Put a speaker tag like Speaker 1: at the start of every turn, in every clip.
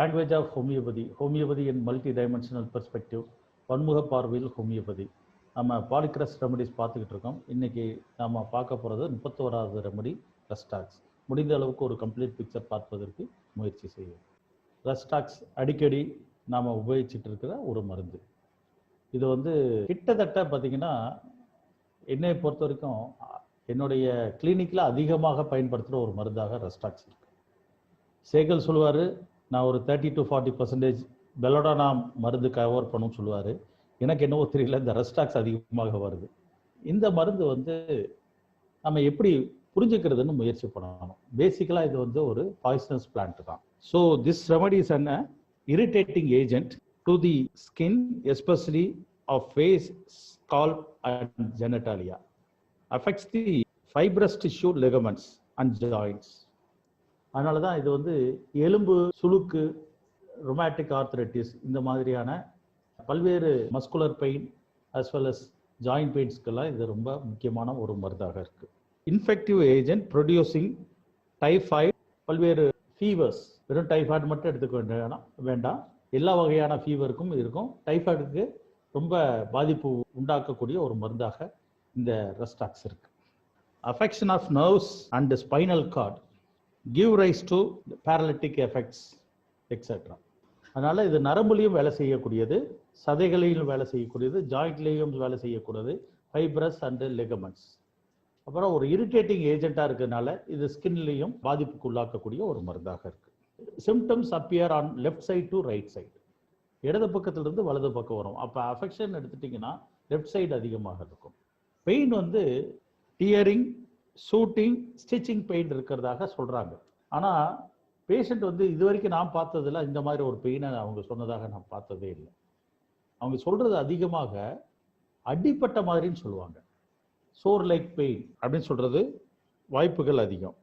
Speaker 1: Language of homeopathy, homeopathy in multi dimensional perspective, பன்முக பார்வையில் homeopathy. நம்ம பாலிக்ரஸ் ரெமடிஸ் பார்த்துக்கிட்டு இருக்கோம். இன்றைக்கி நம்ம பார்க்க போகிறது 31வது ரெமடி ரெஸ்டாக்ஸ். முடிந்த அளவுக்கு ஒரு கம்ப்ளீட் பிக்சர் பார்ப்பதற்கு முயற்சி செய்யும். ரெஸ்டாக்ஸ் அடிக்கடி நாம் உபயோகிச்சுட்டு இருக்கிற ஒரு மருந்து. இது கிட்டத்தட்ட பார்த்திங்கன்னா என்னை பொறுத்த வரைக்கும் என்னுடைய கிளினிக்கில் அதிகமாக பயன்படுத்துகிற ஒரு மருந்தாக ரெஸ்டாக்ஸ் இருக்குது. சேகல் சொல்லுவார், நான் ஒரு 30 to 40% பெலோடானா மருந்து கவர் பண்ணுன்னு சொல்லுவார். எனக்கு என்னவோ தெரியல, இந்த ரெஸ்டாக்ஸ் அதிகமாக வருது. இந்த மருந்து நம்ம எப்படி புரிஞ்சுக்கிறதுன்னு முயற்சி பண்ணணும். பேசிக்கலாக இது ஒரு பாய்சனஸ் பிளான்ட் தான். So this remedy is an irritating agent to the skin, especially of face, scalp and genitalia. Affects the fibrous tissue, ligaments and joints. அதனால தான் இது எலும்பு சுளுக்கு, ரொமாட்டிக் ஆர்த்ரைட்டிஸ், இந்த மாதிரியான பல்வேறு muscular pain as well as joint பெயின்ஸ்க்கெல்லாம் இது ரொம்ப முக்கியமான ஒரு மருந்தாக இருக்குது. இன்ஃபெக்டிவ் ஏஜென்ட் ப்ரொடியூசிங் டைஃபாய்டு, பல்வேறு ஃபீவர்ஸ், வெறும் டைஃபாய்டு மட்டும் எடுத்துக்க வேண்டாம், எல்லா வகையான ஃபீவருக்கும் இருக்கும். டைஃபாய்டுக்கு ரொம்ப பாதிப்பு உண்டாக்கக்கூடிய ஒரு மருந்தாக இந்த ரெஸ்டாக்ஸ் இருக்கு. Affection of nerves and spinal cord, give rise to paralytic effects etcetera. அதனால இது நரம்புலையும் வேலை செய்யக்கூடியது, சதைகளையும் வேலை செய்யக்கூடியது, ஜாயிண்ட்லேயும் வேலை செய்யக்கூடியது, ஃபைப்ரஸ் அண்ட் லிகமெண்ட்ஸ். அப்புறம் ஒரு இரிட்டேட்டிங் ஏஜென்ட்டாக இருக்கிறதுனால இது ஸ்கின்லையும் பாதிப்புக்கு உள்ளாக்கக்கூடிய ஒரு மருந்தாக இருக்குது. Symptoms appear on left side to right side, இடது பக்கத்திலிருந்து வலது பக்கம் வரும். அப்போ அஃபெக்ஷன் எடுத்துட்டிங்கன்னா லெஃப்ட் சைடு அதிகமாக இருக்கும். Pain tearing, shooting, stitching pain இருக்கிறதாக சொல்கிறாங்க. ஆனால் பேஷண்ட் இது வரைக்கும் நான் பார்த்ததில்ல, இந்த மாதிரி ஒரு பெயினை அவங்க சொன்னதாக நான் பார்த்ததே இல்லை. அவங்க சொல்கிறது அதிகமாக அடிப்பட்ட மாதிரின்னு சொல்லுவாங்க. சோர் லைக் பெயின் அப்படின்னு சொல்கிறது வாய்ப்புகள் அதிகம்.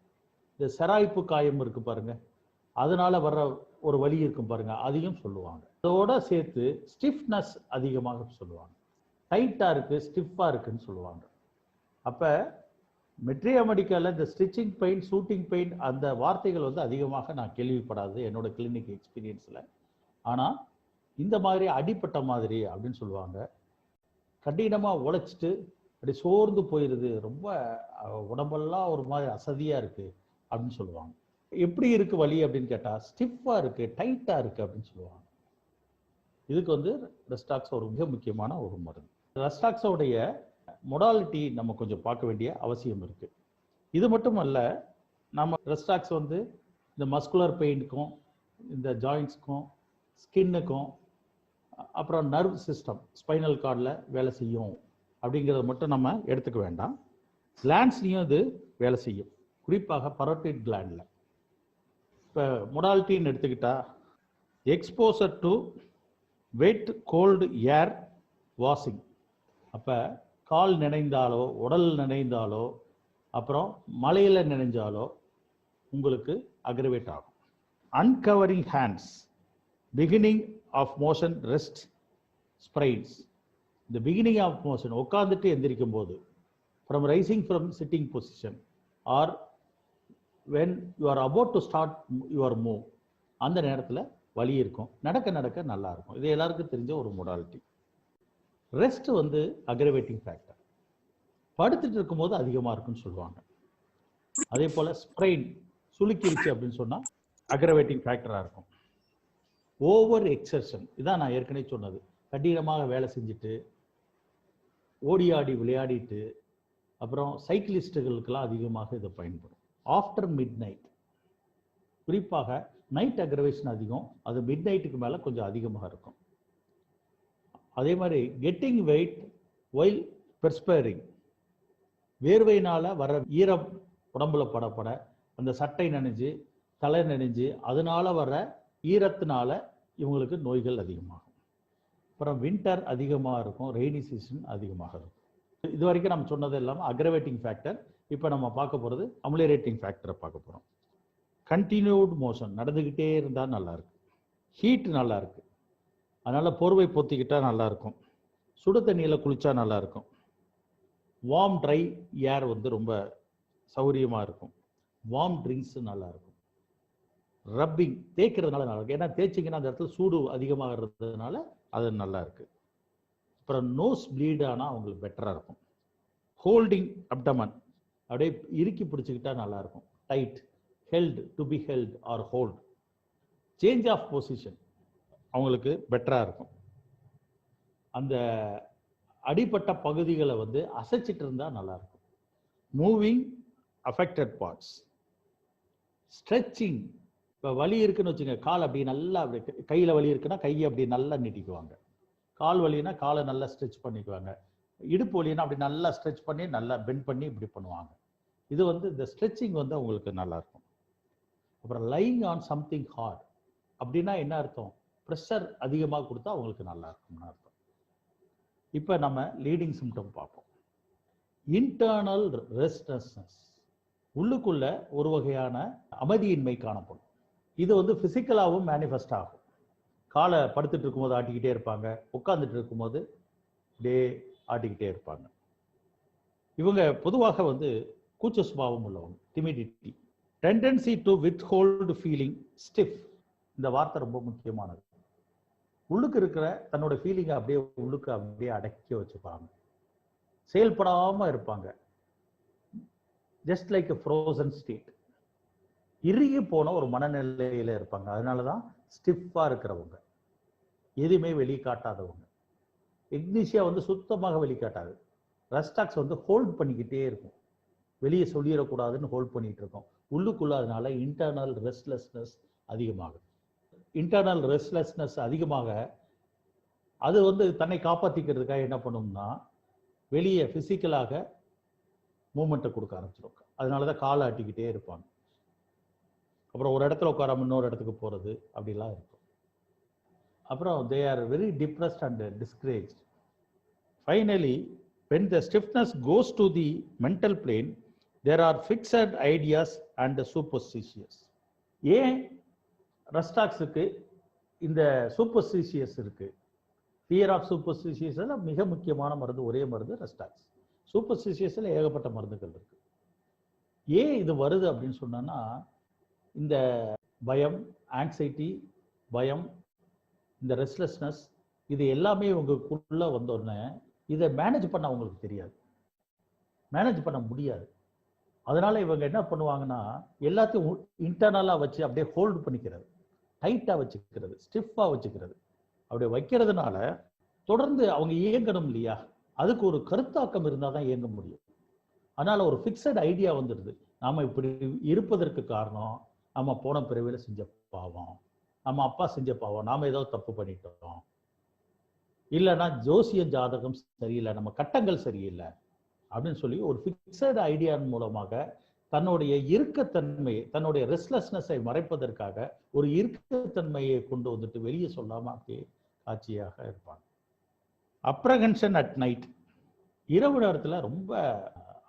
Speaker 1: இந்த செராய்ப்பு காயம் இருக்குது பாருங்க, அதனால வர்ற ஒரு வலி இருக்கும் பாருங்க, அதையும் சொல்லுவாங்க. அதோட சேர்த்து ஸ்டிஃப்னஸ் அதிகமாக சொல்லுவாங்க. டைட்டாக இருக்குது, ஸ்டிஃபாக இருக்குன்னு சொல்லுவாங்க. அப்போ மெட்ரியா மெடிக்கலில் இந்த ஸ்டிச்சிங் பெயின், ஷூட்டிங் பெயின் அந்த வார்த்தைகள் அதிகமாக நான் கேள்விப்படாது என்னோட கிளினிக் எக்ஸ்பீரியன்ஸில். ஆனால் இந்த மாதிரி அடிப்பட்ட மாதிரி அப்படின்னு சொல்லுவாங்க. கடினமாக உழைச்சிட்டு அப்படி சோர்ந்து போயிடுது, ரொம்ப உடம்பெல்லாம் ஒரு மாதிரி அசதியாக இருக்குது அப்படின்னு சொல்லுவாங்க. எப்படி இருக்குது வலி அப்படின்னு கேட்டால் ஸ்டிஃபாக இருக்குது, டைட்டாக இருக்குது அப்படின்னு சொல்லுவாங்க. இதுக்கு ரெஸ்டாக்ஸ் ஒரு மிக முக்கியமான ஒரு மருந்து. ரெஸ்டாக்ஸோடைய மொடாலிட்டி நம்ம கொஞ்சம் பார்க்க வேண்டிய அவசியம் இருக்குது. இது மட்டும் அல்ல, நம்ம ரெஸ்டாக்ஸ் இந்த மஸ்குலர் பெயினுக்கும், இந்த ஜாயிண்ட்ஸ்க்கும், ஸ்கின்னுக்கும், அப்புறம் நர்வ் சிஸ்டம், ஸ்பைனல் கார்டில் வேலை செய்யும் அப்படிங்கிறத மட்டும் நம்ம எடுத்துக்க வேண்டாம். கிளாண்ட்ஸ்லையும் இது வேலை செய்யும், குறிப்பாக பரோட்டிட் கிளாண்டில். இப்போ மொடாலிட்டின்னு எடுத்துக்கிட்டா, exposure to wet cold air washing. அப்போ கால் நினைந்தாலோ, உடல் நினைந்தாலோ, அப்புறம் மழையில் நினைஞ்சாலோ உங்களுக்கு அக்ரவேட் ஆகும். Uncovering hands, beginning of motion, rest sprains. இந்த பிகினிங் ஆஃப் மோஷன், உட்காந்துட்டு எந்திரிக்கும் போது, from rising from sitting position, or when you are about to start your move, அந்த நேரத்தில் வலி இருக்கும், நடக்க நடக்க நல்லா இருக்கும். இது எல்லாருக்கும் தெரிஞ்ச ஒரு மொடாலிட்டி. ரெஸ்ட் அக்ரவேட்டிங் ஃபேக்டர், படுத்துட்டு இருக்கும்போது அதிகமாக இருக்குன்னு சொல்லுவாங்க. அதே போல் ஸ்ப்ரெயின், சுளுக்கிருச்சு அப்படின்னு சொன்னால் அக்ரவேட்டிங் ஃபேக்டராக இருக்கும். ஓவர் எக்ஸர்ஷன், இதான் நான் ஏற்கனவே சொன்னது, கடினமாக வேலை செஞ்சுட்டு ஓடி ஆடி விளையாடிட்டு, அப்புறம் சைக்கிளிஸ்டுகளுக்கெல்லாம் அதிகமாக இது பயன்படும். ஆஃப்டர் மிட் நைட், குறிப்பாக நைட் அக்ரவேஷன் அதிகம், அது மிட் நைட்டுக்கு மேலே கொஞ்சம் அதிகமாக இருக்கும். அதே மாதிரி கெட்டிங் வெயிட் ஒயில் பெர்ஸ்பைரிங், வேர்வையினால் வர ஈரம் உடம்புல படப்பட அந்த சட்டை நனைஞ்சு, தலை நனைஞ்சு, அதனால வர ஈரத்தினால இவங்களுக்கு நோய்கள் அதிகமாகும். அப்புறம் வின்டர் அதிகமாக இருக்கும், ரெய்னி சீசன் அதிகமாக இருக்கும். இது வரைக்கும் நம்ம சொன்னது எல்லாமே அக்ரவேட்டிங் ஃபேக்டர். இப்போ நம்ம பார்க்க போகிறது அமுலேரேட்டிங் ஃபேக்டரை பார்க்க போகிறோம். கண்டினியூட் மோஷன், நடந்துக்கிட்டே இருந்தால் நல்லாயிருக்கு. ஹீட் நல்லா இருக்குது, அதனால் போர்வை பொத்திக்கிட்டால் நல்லாயிருக்கும். சுடு தண்ணியில் குளித்தா நல்லாயிருக்கும். வார்ம் ட்ரை ஏர் ரொம்ப சௌரியமாக இருக்கும். வார்ம் ட்ரிங்க்ஸு நல்லாயிருக்கும். ரப்பிங் தேய்க்கிறதுனால நல்லா இருக்கு. ஏன்னா தேய்ச்சிங்கன்னா அந்த இடத்துல சூடு அதிகமாகிறதுனால அது நல்லா இருக்கு. அப்புறம் நோஸ் ப்ளீட் ஆனால் அவங்களுக்கு பெட்டராக இருக்கும். ஹோல்டிங் அப்டமன் அப்படியே இறுக்கி பிடிச்சிக்கிட்டா நல்லா இருக்கும். Tight, held, to be held or hold. Change of position அவங்களுக்கு பெட்டராக இருக்கும். அந்த அடிப்பட்ட பகுதிகளை வந்து அசைச்சிட்டு இருந்தால் நல்லா இருக்கும். Moving affected parts. ஸ்ட்ரெச்சிங், இப்போ வலி இருக்குன்னு வச்சுங்க, கால் அப்படி நல்லா அப்படி கையில் வலி இருக்குன்னா கையை அப்படி நல்லா நீட்டிக்குவாங்க. கால் வலினா காலை நல்லா ஸ்ட்ரெச் பண்ணிக்குவாங்க. இடுப்பு வலினா அப்படி நல்லா ஸ்ட்ரெச் பண்ணி நல்லா பெண்ட் பண்ணி இப்படி பண்ணுவாங்க. இது வந்து இந்த ஸ்ட்ரெச்சிங் வந்து அவங்களுக்கு நல்லா இருக்கும். அப்புறம் லைங் ஆன் சம்திங் ஹார்ட் அப்படின்னா என்ன அர்த்தம்? ப்ரெஷர் அதிகமாக கொடுத்தா அவங்களுக்கு நல்லா இருக்கும்னு அர்த்தம். இப்போ நம்ம லீடிங் சிம்டம் பார்ப்போம். இன்டர்னல் ரெஸ்ட்லெஸ்னஸ், உள்ளுக்குள்ள ஒரு வகையான அமைதியின்மை காணப்படும். இது வந்து பிசிக்கலாகவும் மேனிஃபெஸ்ட் ஆகும். காலை படுத்துட்டு இருக்கும்போது ஆட்டிக்கிட்டே இருப்பாங்க, உட்காந்துட்டு இருக்கும்போது அப்படியே ஆட்டிக்கிட்டே இருப்பாங்க. இவங்க பொதுவாக வந்து கூச்ச சுபாவம் உள்ளவங்க, timidity. Tendency to withhold feeling stiff. இந்த வார்த்தை ரொம்ப முக்கியமானது. உள்ளுக்கு இருக்கிற தன்னோட ஃபீலிங்கை அப்படியே உள்ளுக்கு அப்படியே அடக்கி வச்சுப்பாங்க, செயல்படாமல் இருப்பாங்க. Just like a frozen state, இறுகி போன ஒரு மனநிலையில இருப்பாங்க. அதனால தான் ஸ்டிஃபாக இருக்கிறவங்க, எதுவுமே வெளிக்காட்டாதவங்க. இக்னிஷியா வந்து சுத்தமாக வெளிக்காட்டாது. ரெஸ்டாக்ஸ் வந்து ஹோல்ட் பண்ணிக்கிட்டே இருக்கும், வெளியே சொல்லிடக்கூடாதுன்னு ஹோல்ட் பண்ணிட்டு இருக்கோம் உள்ளுக்குள்ள. அதனால இன்டர்னல் ரெஸ்ட்லெஸ்னஸ் அதிகமாகும். இன்டர்னல் ரெஸ்ட்லெஸ்னஸ் அதிகமாக அது வந்து தன்னை காப்பாற்றிக்கிறதுக்காக என்ன பண்ணும்னா வெளியே பிசிக்கலாக மூமெண்ட்டை கொடுக்க ஆரம்பிச்சிடும். அதனால தான் காலை ஆட்டிக்கிட்டே இருப்பாங்க. அப்புறம் ஒரு இடத்துல உட்காராம இன்னொரு இடத்துக்கு போகிறது அப்படிலாம் இருக்கும். அப்புறம் they are very depressed and discouraged. Finally when the stiffness goes to the mental plane, there are fixed ideas and superstitious. ஏன் ரெஸ்டாக்ஸுக்கு இந்த சூப்பர்ஸ்டிஷியஸ் இருக்கு? ஃபியர் ஆஃப் சூப்பர்ஸ்டிஷியஸ்ல மிக முக்கியமான மருந்து, ஒரே மருந்து ரெஸ்டாக்ஸ். சூப்பர்ஸ்டிஷியஸ்ல ஏகப்பட்ட மருந்துகள் இருக்கு. ஏன் இது வருது அப்படின்னு சொன்னா, இந்த பயம், ஆங்ஸைட்டி, பயம், இந்த ரெஸ்ட்லெஸ்னஸ், இது எல்லாமே உங்களுக்குள்ள வந்தோடனே இதை மேனேஜ் பண்ண அவங்களுக்கு தெரியாது, மேனேஜ் பண்ண முடியாது. அதனால இவங்க என்ன பண்ணுவாங்கன்னா எல்லாத்தையும் இன்டர்னலாக வச்சு அப்படியே ஹோல்டு பண்ணிக்கிறது, டைட்டாக வச்சுக்கிறது, ஸ்டிஃபாக வச்சுக்கிறது. அப்படியே வைக்கிறதுனால தொடர்ந்து அவங்க இயங்கணும் இல்லையா, அதுக்கு ஒரு கருத்தாக்கம் இருந்தால் தான் இயங்க முடியும். அதனால ஒரு ஃபிக்ஸட் ஐடியா வந்துடுது. நாம இப்படி இருப்பதற்கு காரணம் நம்ம போன பிறவில செஞ்ச பாவம், நம்ம அப்பா செஞ்ச பாவம், நாம ஏதோ தப்பு பண்ணிட்டோம், இல்லைன்னா ஜோசிய ஜாதகம் சரியில்லை, நம்ம கட்டங்கள் சரியில்லை அப்படின்னு சொல்லி ஒரு ஃபிக்ஸட் ஐடியான் மூலமாக தன்னுடைய இறுக்கத்தன்மையை, தன்னுடைய ரெஸ்ட்லெஸ்னஸை மறைப்பதற்காக ஒரு இறுக்கத்தன்மையை கொண்டு வந்துட்டு வெளியே சொல்லாம அப்படியே காட்சியாக இருப்பாங்க. அப்ரஹென்ஷன் அட் நைட், இரவு நேரத்தில் ரொம்ப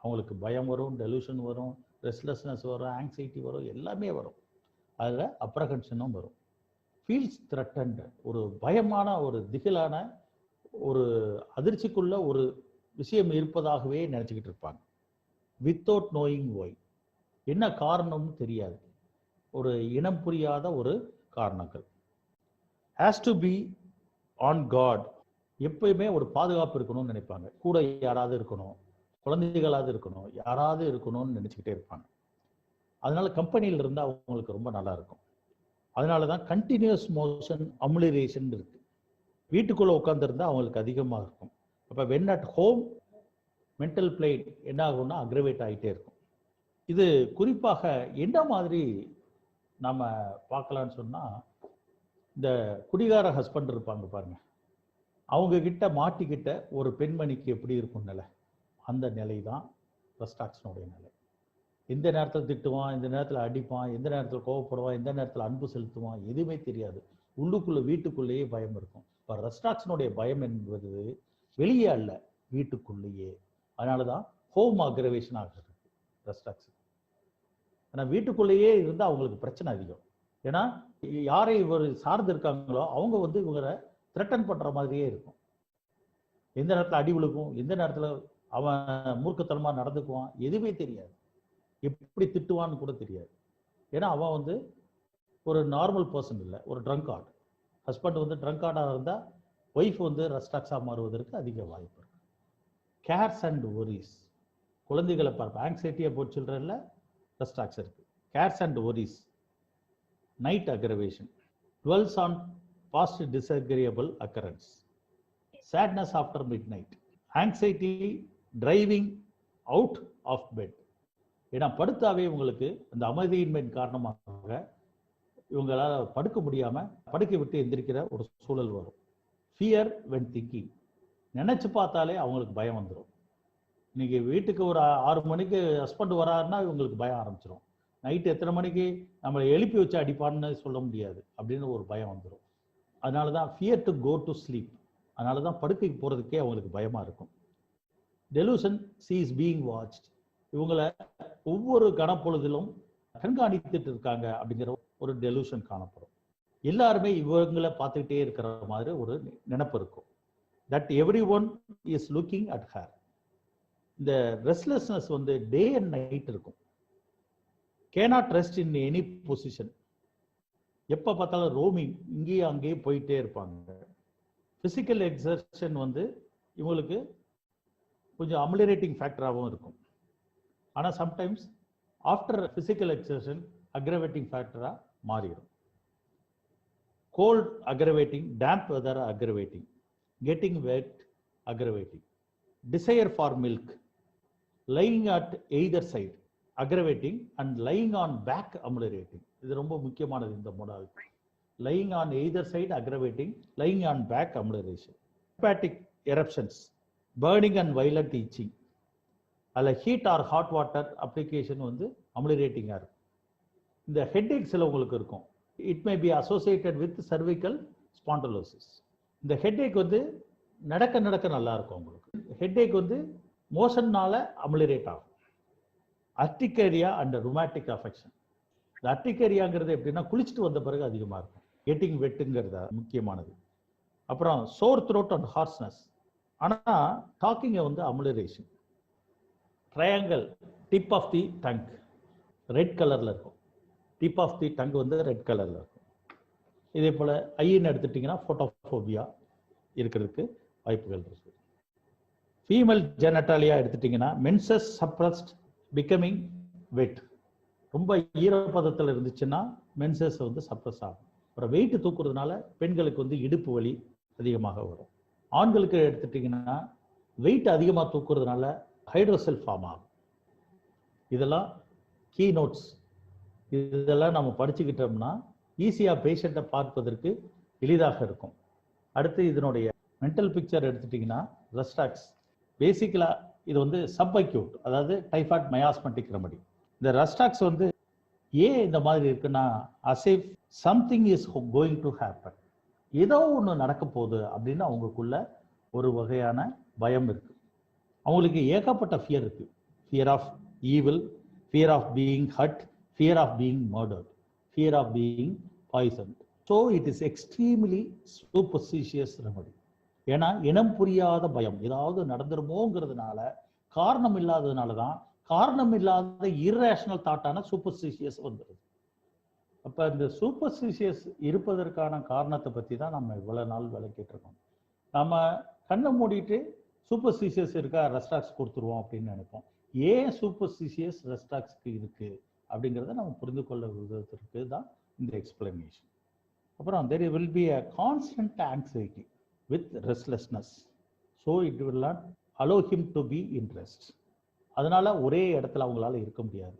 Speaker 1: அவங்களுக்கு பயம் வரும், டெலூஷன் வரும், ரெஸ்ட்லெஸ்னஸ் வரும், ஆங்ஸைட்டி வரும், எல்லாமே வரும். அதில் அப்ரஹென்ஷனும் வரும். ஃபீல்ஸ் த்ரெட்டன்ட், ஒரு பயமான, ஒரு திகிலான, ஒரு அதிர்ச்சிக்குள்ள ஒரு விஷயம் இருப்பதாகவே நினச்சிக்கிட்டு இருப்பாங்க. வித்தவுட் நோயிங் ஒய், என்ன காரணம்னு தெரியாது, ஒரு இனம் புரியாத ஒரு காரணங்கள். Has to be on guard, எப்பயுமே ஒரு பாதுகாப்பு இருக்கணும்னு நினைப்பாங்க. கூட யாராவது இருக்கணும், குழந்தைகளாவது இருக்கணும், யாராவது இருக்கணும்னு நினச்சிக்கிட்டே இருப்பாங்க. அதனால கம்பெனியில் இருந்தால் அவங்களுக்கு ரொம்ப நல்லா இருக்கும். அதனால தான் கண்டினியூஸ் மோஷன் அமுலிரேஷன் இருக்கு. வீட்டுக்குள்ளே உட்காந்துருந்தா அவங்களுக்கு அதிகமாக இருக்கும். அப்போ when at home mental plane என்ன ஆகும்னா அக்ரவேட் ஆகிட்டே இருக்கும். இது குறிப்பாக என்ன மாதிரி நம்ம பார்க்கலான்னு சொன்னால், இந்த குடிகார ஹஸ்பண்ட் இருப்பாங்க பாருங்க, அவங்க கிட்ட மாட்டிக்கிட்ட ஒரு பெண்மணிக்கு எப்படி இருக்கும் நிலை, அந்த நிலை தான் ரெஸ்டாக்ஷனுடைய நிலை. எந்த நேரத்தில் திட்டுவான், எந்த நேரத்தில் அடிப்பான், எந்த நேரத்தில் கோவப்படுவான், எந்த நேரத்தில் அன்பு செலுத்துவான், எதுவுமே தெரியாது. உள்ளுக்குள்ள வீட்டுக்குள்ளேயே பயம் இருக்கும். இப்போ ரெஸ்டாக்ஷனுடைய பயம் என்பது வெளியே அல்ல, வீட்டுக்குள்ளேயே. அதனால தான் ஹோம் அக்ரவேஷன் ஆகிறது ரெஸ்டாக்ஷன். ஆனால் வீட்டுக்குள்ளேயே இருந்தால் அவங்களுக்கு பிரச்சனை அதிகம். ஏன்னா யாரை இவர் சார்ந்து இருக்காங்களோ அவங்க வந்து இவங்களை த்ரெட்டன் பண்ணுற மாதிரியே இருக்கும். எந்த நேரத்தில் அடி விழுக்கும், எந்த நேரத்தில் அவன் மூர்க்கத்தனமாக நடந்துக்குவான், எதுவுமே தெரியாது. எப்படி திட்டுவான்னு கூட தெரியாது. ஏன்னா அவன் வந்து ஒரு நார்மல் பர்சன் இல்லை, ஒரு ட்ரங்கார்ட். ஹஸ்பண்ட் வந்து ட்ரங்கார்டாக இருந்தால் ஒய்ஃப் வந்து ரெஸ்டாக்ஸாக மாறுவதற்கு அதிக வாய்ப்பு இருக்கு. கேர்ஸ் அண்ட் ஒரிஸ், குழந்தைகளை பார்ப்போம். ஆங்ஸைட்டியை போட்டு சில்ட்ரன்ல ரெஸ்டாக்ஸ் இருக்கு. CARES and ஒரிஸ், night aggravation, dwells on past disagreeable occurrence, sadness after midnight, anxiety driving out of bed. ஏன்னா படுத்தாவே உங்களுக்கு அந்த அமைதியின்மையின் காரணமாக இவங்களால படுக்க முடியாம படுக்கை விட்டு எந்திரிக்கிற ஒரு சூழல் வரும். ஃபியர் when thinking, நினைச்சு பார்த்தாலே அவங்களுக்கு பயம் வந்துடும். இன்னைக்கு வீட்டுக்கு ஒரு 6 மணிக்கு ஹஸ்பண்ட் வராருன்னா இவங்களுக்கு பயம் ஆரம்பிச்சிடும். நைட்டு எத்தனை மணிக்கு நம்மளை எழுப்பி வச்சு அடிப்பான்னு சொல்ல முடியாது அப்படின்னு ஒரு பயம் வந்துடும். அதனால தான் fear to go to sleep, அதனால தான் படுக்கைக்கு போகிறதுக்கே அவங்களுக்கு பயமாக இருக்கும். டெலூஷன் சீஸ் பீயிங் வாட்ச்ட், இவங்களை ஒவ்வொரு கணப்பொழுதிலும் கண்காணித்துட்டு இருக்காங்க அப்படிங்கிற ஒரு டெலூஷன் காணப்படும். எல்லாருமே இவங்களை பார்த்துக்கிட்டே இருக்கிற மாதிரி ஒரு நினைப்பு இருக்கும். That every one is looking at her. இந்த ரெஸ்ட்லெஸ்னஸ் வந்து டே அண்ட் நைட் இருக்கும். cannot rest in any position, எப்போ பார்த்தாலும் ரோமிங், இங்கேயும் அங்கேயும் போயிட்டே இருப்பாங்க. ஃபிசிக்கல் எக்ஸர்ஷன் வந்து இவங்களுக்கு கொஞ்சம் அமிலரேட்டிங் ஃபேக்டராகவும் இருக்கும். ஆனால் sometimes after physical exertion aggravating ஃபேக்டராக மாறிடும். Cold aggravating, damp weather aggravating, getting wet aggravating, desire for milk, lying at either side aggravating, and lying on back ameliorating. இது ரொம்ப முக்கியமானது இந்த மோடாலிட்டி. lying on either side aggravating, lying on back amelioration. Hepatic eruptions, burning and violent itching, அல்ல heat R hot water application வந்து அமிலரேட்டிங்காக இருக்கும். இந்த ஹெட்ஏக்ஸில் உங்களுக்கு இருக்கும். It may be associated with cervical spondylosis. இந்த ஹெட்ஏக் வந்து நடக்க நடக்க நல்லா இருக்கும் உங்களுக்கு. ஹெட்ஏக் வந்து மோஷன்னால அமிலரேட் ஆகும். Urticaria and rheumatic affection. இந்த அர்டிகேரியாங்கிறது எப்படின்னா குளிச்சுட்டு வந்த பிறகு அதிகமாக இருக்கும். கெட்டிங் வெட்டுங்கிறது முக்கியமானது. அப்புறம் சோர் த்ரோட் அண்ட் ஹார்ஸ்னஸ். ஆனால் டாக்கிங்கை வந்து amelioration. Triangle tip of the tongue red கலரில் இருக்கும். டிப் ஆஃப் தி டங் வந்து ரெட் கலரில் இருக்கும். இதே போல் ஐன்னு எடுத்துட்டிங்கன்னா ஃபோட்டோஃபோபியா இருக்கிறதுக்கு வாய்ப்புகள் இருக்குது. ஃபீமேல் ஜெனட்டாலியா எடுத்துட்டிங்கன்னா மென்சஸ் சப்ரஸ்ட் பிகமிங் வெட், ரொம்ப ஈரப்பதத்தில் இருந்துச்சுன்னா மென்சஸ் வந்து சப்ரஸ் ஆகும். அப்புறம் வெயிட் தூக்குறதுனால பெண்களுக்கு வந்து இடுப்பு வலி அதிகமாக வரும். ஆண்களுக்கு எடுத்துட்டிங்கன்னா வெயிட் அதிகமாக தூக்குறதுனால ஹைட்ரோசெல் ஃபார்ம் ஆகும். இதெல்லாம் கீ நோட்ஸ். இதெல்லாம் நம்ம படிச்சுக்கிட்டோம்னா ஈஸியாக பேஷண்ட்டை பார்ப்பதற்கு எளிதாக இருக்கும். அடுத்து இதனுடைய மென்டல் பிக்சர் எடுத்துட்டிங்கன்னா ரெஸ்டாக்ஸ் பேசிக்கலாக இது வந்து சப்அக்யூட், அதாவது டைஃபாய்ட் மயாஸ்மெட்டிக் ரெமடி. இந்த ரெஸ்டாக்ஸ் வந்து ஏன் இந்த மாதிரி இருக்குன்னா as if something is going to happen, ஏதோ ஒன்று நடக்க போகுது அப்படின்னு அவங்களுக்குள்ள ஒரு வகையான பயம் இருக்கு. அவங்களுக்கு ஏகப்பட்ட ஃபியர் இருக்கு. Fear of evil, fear of being hurt, fear of being murdered, fear of being poison. So it is extremely superstitious remedy. ஏன்னா இனம் புரியாத பயம், ஏதாவது நடந்துருமோங்கிறதுனால, காரணம் இல்லாததுனால தான் காரணம் இல்லாத இர்ரேஷனல் தாட்டான சூப்பர்ஸ்டிஷியஸ் வந்துடுது. அப்போ இந்த சூப்பர்ஸ்டிஷியஸ் இருப்பதற்கான காரணத்தை பற்றி தான் நம்ம இவ்வளோ நாள் விளக்கிட்டு இருக்கோம். நம்ம கண்ணை மூடிட்டு சூப்பர்ஸ்டிஷியஸ் இருக்கா ரெஸ்டாக்ஸ் கொடுத்துருவோம் அப்படின்னு நினைப்போம். ஏன் சூப்பர்ஸ்டிஷியஸ் ரெஸ்டாக்ஸ்க்கு இருக்குது அப்படிங்கிறத நம்ம புரிந்து கொள்ள விதத்திற்கு தான் இந்த எக்ஸ்பிளனேஷன். அப்புறம் there will be a constant anxiety with restlessness, so it will not allow him to be in rest. அதனால ஒரே இடத்துல அவங்களால இருக்க முடியாது,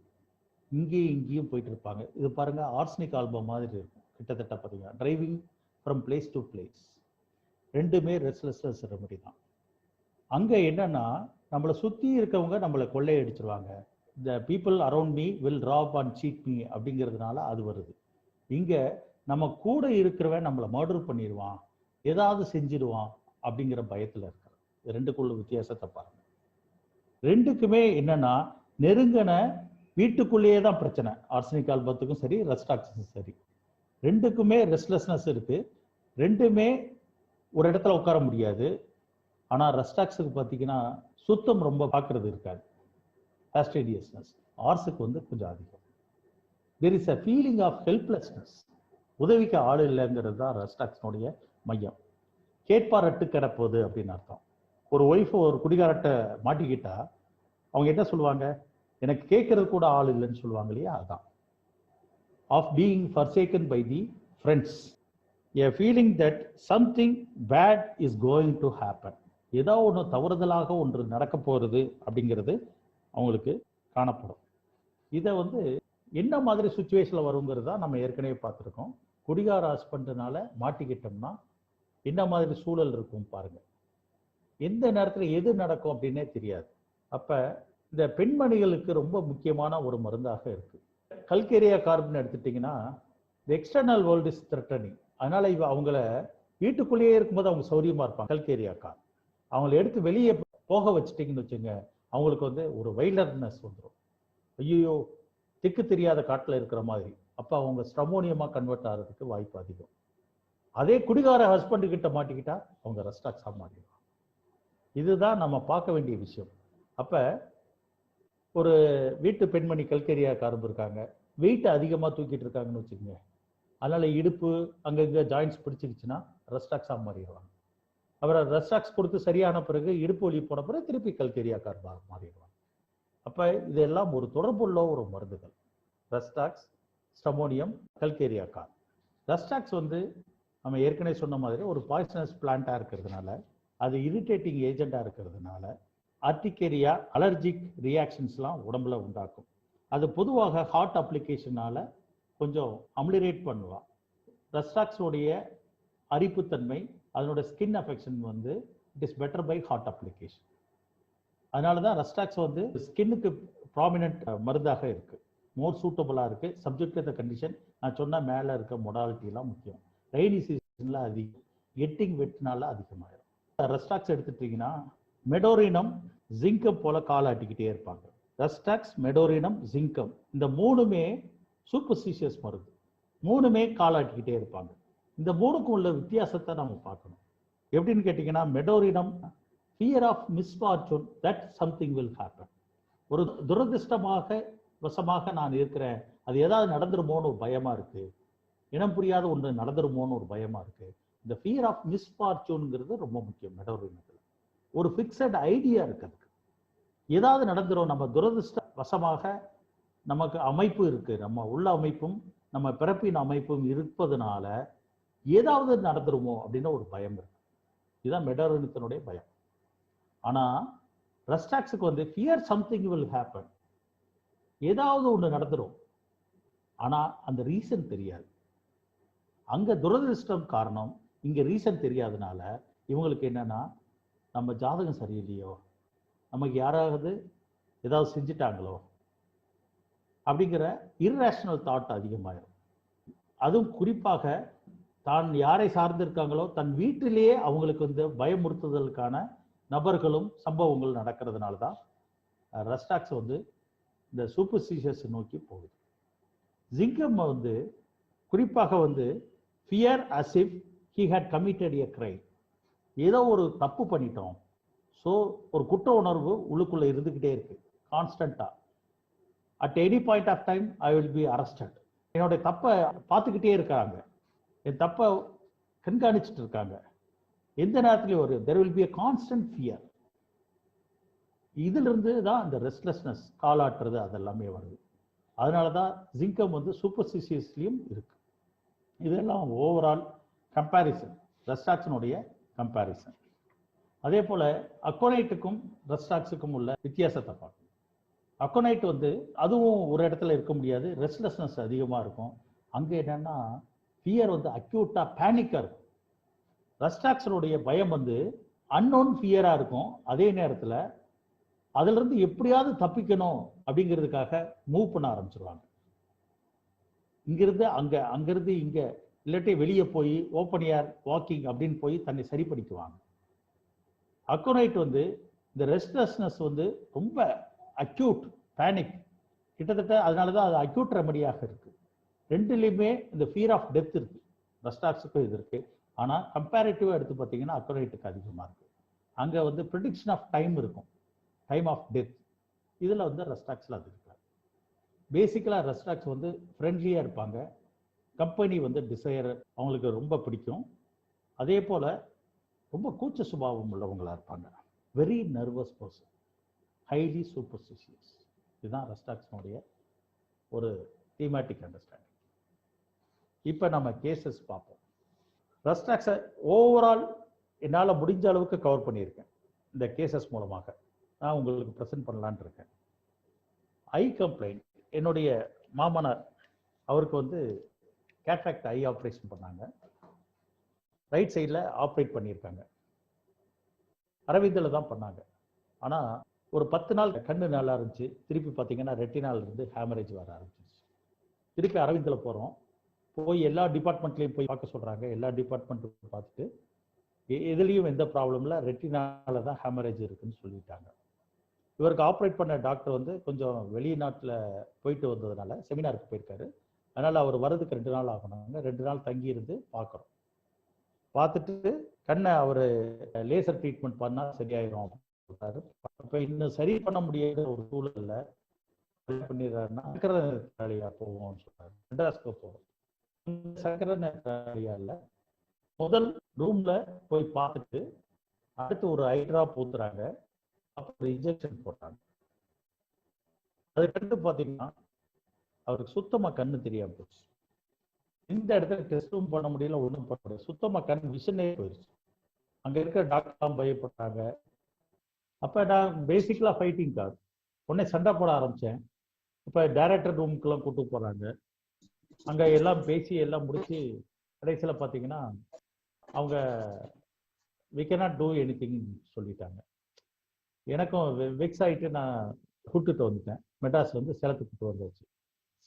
Speaker 1: இங்கேயும் இங்கேயும் போயிட்டு இருப்பாங்க. இது பாருங்க ஆர்சனிக் ஆல்பம் மாதிரி இருக்கும் கிட்டத்தட்ட. பார்த்தீங்கன்னா driving from place to place, ரெண்டுமே ரெஸ்ட்லெஸ்னஸ் ரெமடி தான். அங்கே என்னன்னா நம்மளை சுற்றி இருக்கவங்க நம்மளை கொள்ளையடிச்சிருவாங்க, the people around me will rob and cheat me அப்படிங்கிறதுனால அது வருது. இங்கே நம்ம கூட இருக்கிறவன் நம்மளை மர்டர் பண்ணிடுவான், ஏதாவது செஞ்சிடுவான் அப்படிங்கிற பயத்தில் இருக்கிற ரெண்டுக்குள்ள வித்தியாசத்தை பாருங்க. ரெண்டுக்குமே என்னன்னா நெருங்கின வீட்டுக்குள்ளேயே தான் பிரச்சனை. ஆர்சனிக் ஆல்பத்துக்கும் சரி ரெஸ்டாக்ஸுக்கும் சரி ரெண்டுக்குமே ரெஸ்ட்லெஸ்னஸ் இருக்கு. ரெண்டுமே ஒரு இடத்துல உட்கார முடியாது. ஆனால் ரெஸ்டாக்ஸுக்கு பார்த்தீங்கன்னா சுத்தம் ரொம்ப பார்க்கறது இருக்காது, ஃபேஸ்டிடியஸ்னஸ். ஆர்ஸுக்கு வந்து கொஞ்சம் அதிகம். there is a feeling of helplessness. உதவிக்கு ஆள் இல்லைங்கிறது தான் ரெஸ்டாக்ஸினுடைய மையம். கேட்பாரட்டு கிடப்போது அப்படின்னு அர்த்தம். ஒரு ஒய்ஃப் ஒரு குடிகாரட்ட மாட்டிக்கிட்டா அவங்க என்ன சொல்லுவாங்க, எனக்கு கேட்கறது கூட ஆள் இல்லைன்னு சொல்லுவாங்க இல்லையா, அதுதான். Of being forsaken by the friends, a feeling that something bad is going to happen. ஏதோ ஒன்று தவறுதலாக ஒன்று நடக்க போகிறது அப்படிங்கிறது அவங்களுக்கு காணப்படும். இதை வந்து என்ன மாதிரி சுச்சுவேஷனில் வருங்கிறதா நம்ம ஏற்கனவே பார்த்துருக்கோம். குடிகார ஹஸ்பண்டுனால மாட்டிக்கிட்டோம்னா என்ன மாதிரி சூழல் இருக்கும் பாருங்க. எந்த நேரத்தில் எது நடக்கும் அப்படின்னே தெரியாது. அப்போ இந்த பெண்மணிகளுக்கு ரொம்ப முக்கியமான ஒரு மருந்தாக இருக்கு. கல்கேரியா கார்பன் எடுத்துட்டிங்கன்னா the external world is threatening. அதனால அவங்கள வீட்டுக்குள்ளேயே இருக்கும்போது அவங்க சௌரியமா இருப்பாங்க. கல்கேரியா கார் அவங்களை எடுத்து வெளியே போக வச்சுட்டிங்கன்னு வச்சுங்க, அவங்களுக்கு வந்து ஒரு வைல்டர்னஸ் வந்துடும். ஐயோ திக்கு தெரியாத காட்டில் இருக்கிற மாதிரி. அப்போ அவங்க ஸ்ட்ரமோனியமாக கன்வெர்ட் ஆகிறதுக்கு வாய்ப்பு அதிகம். அதே குடிகார ஹஸ்பண்டு கிட்ட மாட்டிக்கிட்டா அவங்க ரெஸ்டாக்ஸாக மாட்டிடுவாங்க. இதுதான் நம்ம பார்க்க வேண்டிய விஷயம். அப்போ ஒரு வீட்டு பெண்மணி கல்கேரியா கார்பு இருக்காங்க, வெயிட் அதிகமாக தூக்கிட்டு இருக்காங்கன்னு வச்சுக்கோங்க, அதனால இடுப்பு அங்கங்கே ஜாயின்ட்ஸ் பிடிச்சிக்கிச்சுன்னா ரெஸ்டாக்ஸாக மாறிடுவாங்க. அப்புறம் ரெஸ்டாக்ஸ் கொடுத்து சரியான பிறகு இடுப்பு வலி போன பிறகு திருப்பி கல்கேரியா கார்பாக மாறிடுவாங்க. அப்போ இதெல்லாம் ஒரு தொடர்புள்ள ஒரு மருந்துகள். ரெஸ்டாக்ஸ், ஸ்டமோனியம், கல்கேரியா கார். ரெஸ்டாக்ஸ் வந்து நம்ம ஏற்கனவே சொன்ன மாதிரி ஒரு பாய்சனஸ் பிளான்ட்டாக இருக்கிறதுனால, அது இரிட்டேட்டிங் ஏஜெண்டாக இருக்கிறதுனால ஆர்டிகேரியா அலர்ஜிக் ரியாக்ஷன்ஸ்லாம் உடம்புல உண்டாக்கும். அது பொதுவாக ஹார்ட் அப்ளிகேஷனால கொஞ்சம் அம்லிரேட் பண்ணுவான். ரெஸ்டாக்ஸோடைய அரிப்புத்தன்மை, அதனோட ஸ்கின் அஃபெக்ஷன் வந்து it is better by hard application. அதனால தான் ரெஸ்டாக்ஸ் வந்து ஸ்கின்னுக்கு ப்ராமினன்ட் மருந்தாக இருக்கு, மோர் சூட்டபுளாக இருக்கு. சப்ஜெக்ட் த கண்டிஷன் நான் சொன்ன மேலே இருக்க மொடாலிட்டிலாம் முக்கியம். ரெய்னி சீசனில் அதிகம், கெட்டிங் வெட்டினால அதிகமாகிடும். ரெஸ்டாக்ஸ் எடுத்துட்டிங்கன்னா மெடோரினம், ஜிங்கம் போல காலாட்டிக்கிட்டே இருப்பாங்க. ரெஸ்டாக்ஸ், மெடோரினம், ஜிங்கம் இந்த மூணுமே சூப்பர்ஸ்டிஷியஸ் மருந்து. மூணுமே காலாட்டிக்கிட்டே இருப்பாங்க. இந்த மூணுக்கும் உள்ள வித்தியாசத்தை நம்ம பார்க்கணும். எப்படின்னு கேட்டிங்கன்னா, Medorrhinum fear of misfortune, that something will happen. ஒரு துரதிருஷ்டமாக வசமாக நான் இருக்கிறேன், அது ஏதாவது நடந்துருமோன்னு ஒரு பயமா இருக்கு, இனம் புரியாத ஒன்று நடந்துருமோன்னு ஒரு பயமா இருக்கு. இந்த ஃபியர் ஆஃப் மிஸ்ஃபார்ச்சூன்ங்கிறது ரொம்ப முக்கியம். மெடோரினத்தில் ஒரு ஃபிக்ஸட் ஐடியா இருக்கு, அதுக்கு ஏதாவது நடந்துரும், நம்ம துரதிருஷ்ட வசமாக நமக்கு அமைப்பு இருக்கு, நம்ம உள்ள அமைப்பும் நம்ம பிறப்பின் அமைப்பும் இருப்பதனால ஏதாவது நடந்துருமோ அப்படின்னு ஒரு பயம் இருக்கு. இதுதான் மெடோரினத்தினுடைய பயம். ஆனா ரெஸ்டாக்ஸுக்கு வந்து ஃபியர் சம்திங் வில் ஹேப்பன், ஏதாவது ஒன்று நடந்துரும், ஆனா அந்த ரீசன் தெரியாது. அங்க துரதிருஷ்டம் காரணம், இங்க ரீசன் தெரியாதனால இவங்களுக்கு என்னன்னா, நம்ம ஜாதகம் சரியில்லையோ, நமக்கு யாராவது ஏதாவது செஞ்சிட்டாங்களோ அப்படிங்கிற இர்ரேஷனல் தாட் அதிகமாயிரும். அதுவும் குறிப்பாக தான் யாரை சார்ந்திருக்காங்களோ தன் வீட்டிலேயே அவங்களுக்கு வந்து பயமுறுத்துதலுக்கான நபர்களும் சம்பவங்கள் நடக்கிறதுனால தான் ரெஸ்டாக்ஸ் வந்து இந்த சூப்பர்ஸ்டிஷியஸ் நோக்கி போகுது. ஜிங்கம் வந்து குறிப்பாக வந்து fear as if he had committed a crime. ஏதோ ஒரு தப்பு பண்ணிட்டோம், ஸோ ஒரு குற்ற உணர்வு உள்ளுக்குள்ள இருந்துக்கிட்டே இருக்கு கான்ஸ்டண்டா. At any point of time I will be arrested. என்னுடைய தப்பை பார்த்துக்கிட்டே இருக்காங்க, என் தப்பை கண்காணிச்சுட்டு இருக்காங்க. எந்த நேரத்துலையும் ஒரு there will be a constant fear. இதிலிருந்து தான் இந்த ரெஸ்ட்லெஸ்னஸ், காலாட்டுறது அதெல்லாமே வருது. அதனால தான் ஜிங்கம் வந்து சூப்பர்ஸ்டிஷியஸ்லையும் இருக்கு. இதெல்லாம் ஓவரால் கம்பேரிசன், ரெஸ்டாக்ஸினுடைய கம்பேரிசன். அதே போல அக்கோனைட்டுக்கும் ரெஸ்டாக்ஸுக்கும் உள்ள வித்தியாசத்தை பார்க்கணும். அக்கோனைட் வந்து அதுவும் ஒரு இடத்துல இருக்க முடியாது, ரெஸ்ட்லெஸ்னஸ் அதிகமாக இருக்கும். அங்கே என்னன்னா ஃபியர் வந்து அக்யூட்டா பேனிக்காக இருக்கும். ரெஸ்டாக்ஸனுடைய பயம் வந்து அன்னோன் ஃபியரா இருக்கும். அதே நேரத்தில் அதுல இருந்து எப்படியாவது தப்பிக்கணும் அப்படிங்கிறதுக்காக மூவ் பண்ண ஆரம்பிச்சிருவாங்க. இங்கிருந்து அங்க, அங்கிருந்து இங்க, இல்லாட்டி வெளியே போய் ஓப்பன் ஏர் வாக்கிங் அப்படின்னு போய் தன்னை சரி பண்ணிக்குவாங்க. அக்கோனைட் வந்து இந்த ரெஸ்ட்லெஸ்னஸ் வந்து ரொம்ப அக்யூட் பேனிக், கிட்டத்தட்ட அதனாலதான் அது அக்யூட் ரெமடியாக இருக்கு. ரெண்டுலையுமே இந்த ஃபியர் ஆஃப் டெத் இருக்கு, ரெஸ்டாக்ஸுக்கும் இது இருக்கு. ஆனா கம்பேரிட்டிவா எடுத்து பார்த்தீங்கன்னா அக்கோனைட்டுக்கு அதிகமா இருக்கு. அங்க வந்து ப்ரிடிக்ஷன் ஆஃப் டைம் இருக்கும், டைம் ஆஃப் டெத். இதுல வந்து ரெஸ்டாக்ஸ்ல அது இருக்காது. பேசிக்கலாக ரெஸ்டாக்ஸ் வந்து ஃப்ரெண்ட்லியாக இருப்பாங்க. கம்பெனி வந்து டிசையர் அவங்களுக்கு ரொம்ப பிடிக்கும். அதே போல் ரொம்ப கூச்ச சுபாவம் உள்ளவங்களாக இருப்பாங்க. Very nervous person, highly superstitious. இதுதான் ரெஸ்டாக்ஸினுடைய ஒரு தீமேட்டிக் அண்டர்ஸ்டாண்டிங். இப்போ நம்ம கேசஸ் பார்ப்போம். ரெஸ்டாக்ஸை ஓவரால் என்னால் முடிஞ்ச அளவுக்கு கவர் பண்ணியிருக்கேன். இந்த கேசஸ் மூலமாக நான் உங்களுக்கு ப்ரெசென்ட் பண்ணலான் இருக்கேன். ஐ கம்ப்ளைண்ட், என்னுடைய மாமனார் அவருக்கு வந்து கேட்ராக்ட் ஐ ஆப்ரேஷன் பண்ணாங்க. ரைட் சைடில் ஆப்ரேட் பண்ணியிருக்காங்க. அரவிந்தில் தான் பண்ணாங்க. ஆனால் ஒரு 10 நாள் கண்ணு நல்லா இருந்துச்சு. திருப்பி பார்த்தீங்கன்னா ரெட்டினால் இருந்து ஹேமரேஜ் வர ஆரம்பிச்சிருச்சு. திருப்பி அரவிந்தில் போகிறோம். போய் எல்லா டிபார்ட்மெண்ட்லேயும் போய் பார்க்க சொல்கிறாங்க. எல்லா டிபார்ட்மெண்ட்டும் பார்த்துட்டு எதுலேயும் எந்த ப்ராப்ளம் இல்லை, ரெட்டினால தான் ஹேமரேஜ் இருக்குன்னு சொல்லிட்டாங்க. இவருக்கு ஆப்ரேட் பண்ண டாக்டர் வந்து கொஞ்சம் வெளிநாட்டில் போயிட்டு வந்ததுனால செமினாருக்கு போயிருக்காரு. அதனால் அவர் வர்றதுக்கு 2 நாள் ஆகணுங்க. 2 நாள் தங்கி இருந்து பார்க்குறோம். பார்த்துட்டு கண்ணை அவர் லேசர் ட்ரீட்மெண்ட் பண்ணால் சரியாயிரும் அப்படின்றாரு. இப்போ இன்னும் சரி பண்ண முடியாத ஒரு சூழல்ல பண்ணிடுறாருன்னா சக்கர நோயாளியா போவோம்னு சொல்றாரு. எண்டோஸ்கோப் போவோம். சக்கர நோயாளியால முதல் ரூம்ல போய் பார்த்துட்டு அடுத்து ஒரு ஐ ட்ராப் ஊத்துறாங்க. அப்புறம் இன்ஜெக்ஷன் போட்டாங்க. அதுக்கடுத்து பார்த்தீங்கன்னா அவருக்கு சுத்தமாக கண்ணு தெரியாம போச்சு. இந்த இடத்துல டெஸ்ட்டும் பண்ண முடியல, ஒன்றும் பண்ண முடியல. சுத்தமாக கண் விஷனே போயிடுச்சு. அங்கே இருக்கிற டாக்டர்லாம் பயப்பட்டாங்க. அப்போ நான் பேசிக்கலாக ஃபைட்டிங் கார் உடனே சண்டை போட ஆரம்பித்தேன். இப்போ டைரக்டர் ரூமுக்கெல்லாம் கூட்டு போகிறாங்க. அங்கே எல்லாம் பேசி எல்லாம் முடிச்சு கடைசியில் பார்த்தீங்கன்னா அவங்க வி கேனாட் டூ எனிதிங் சொல்லிட்டாங்க. எனக்கும் வெக்ஸ் ஆகிட்டு நான் கூட்டுட்டு வந்துட்டேன். மெட்ராஸ் வந்து சேலத்துக்கு கூட்டு வந்தாச்சு.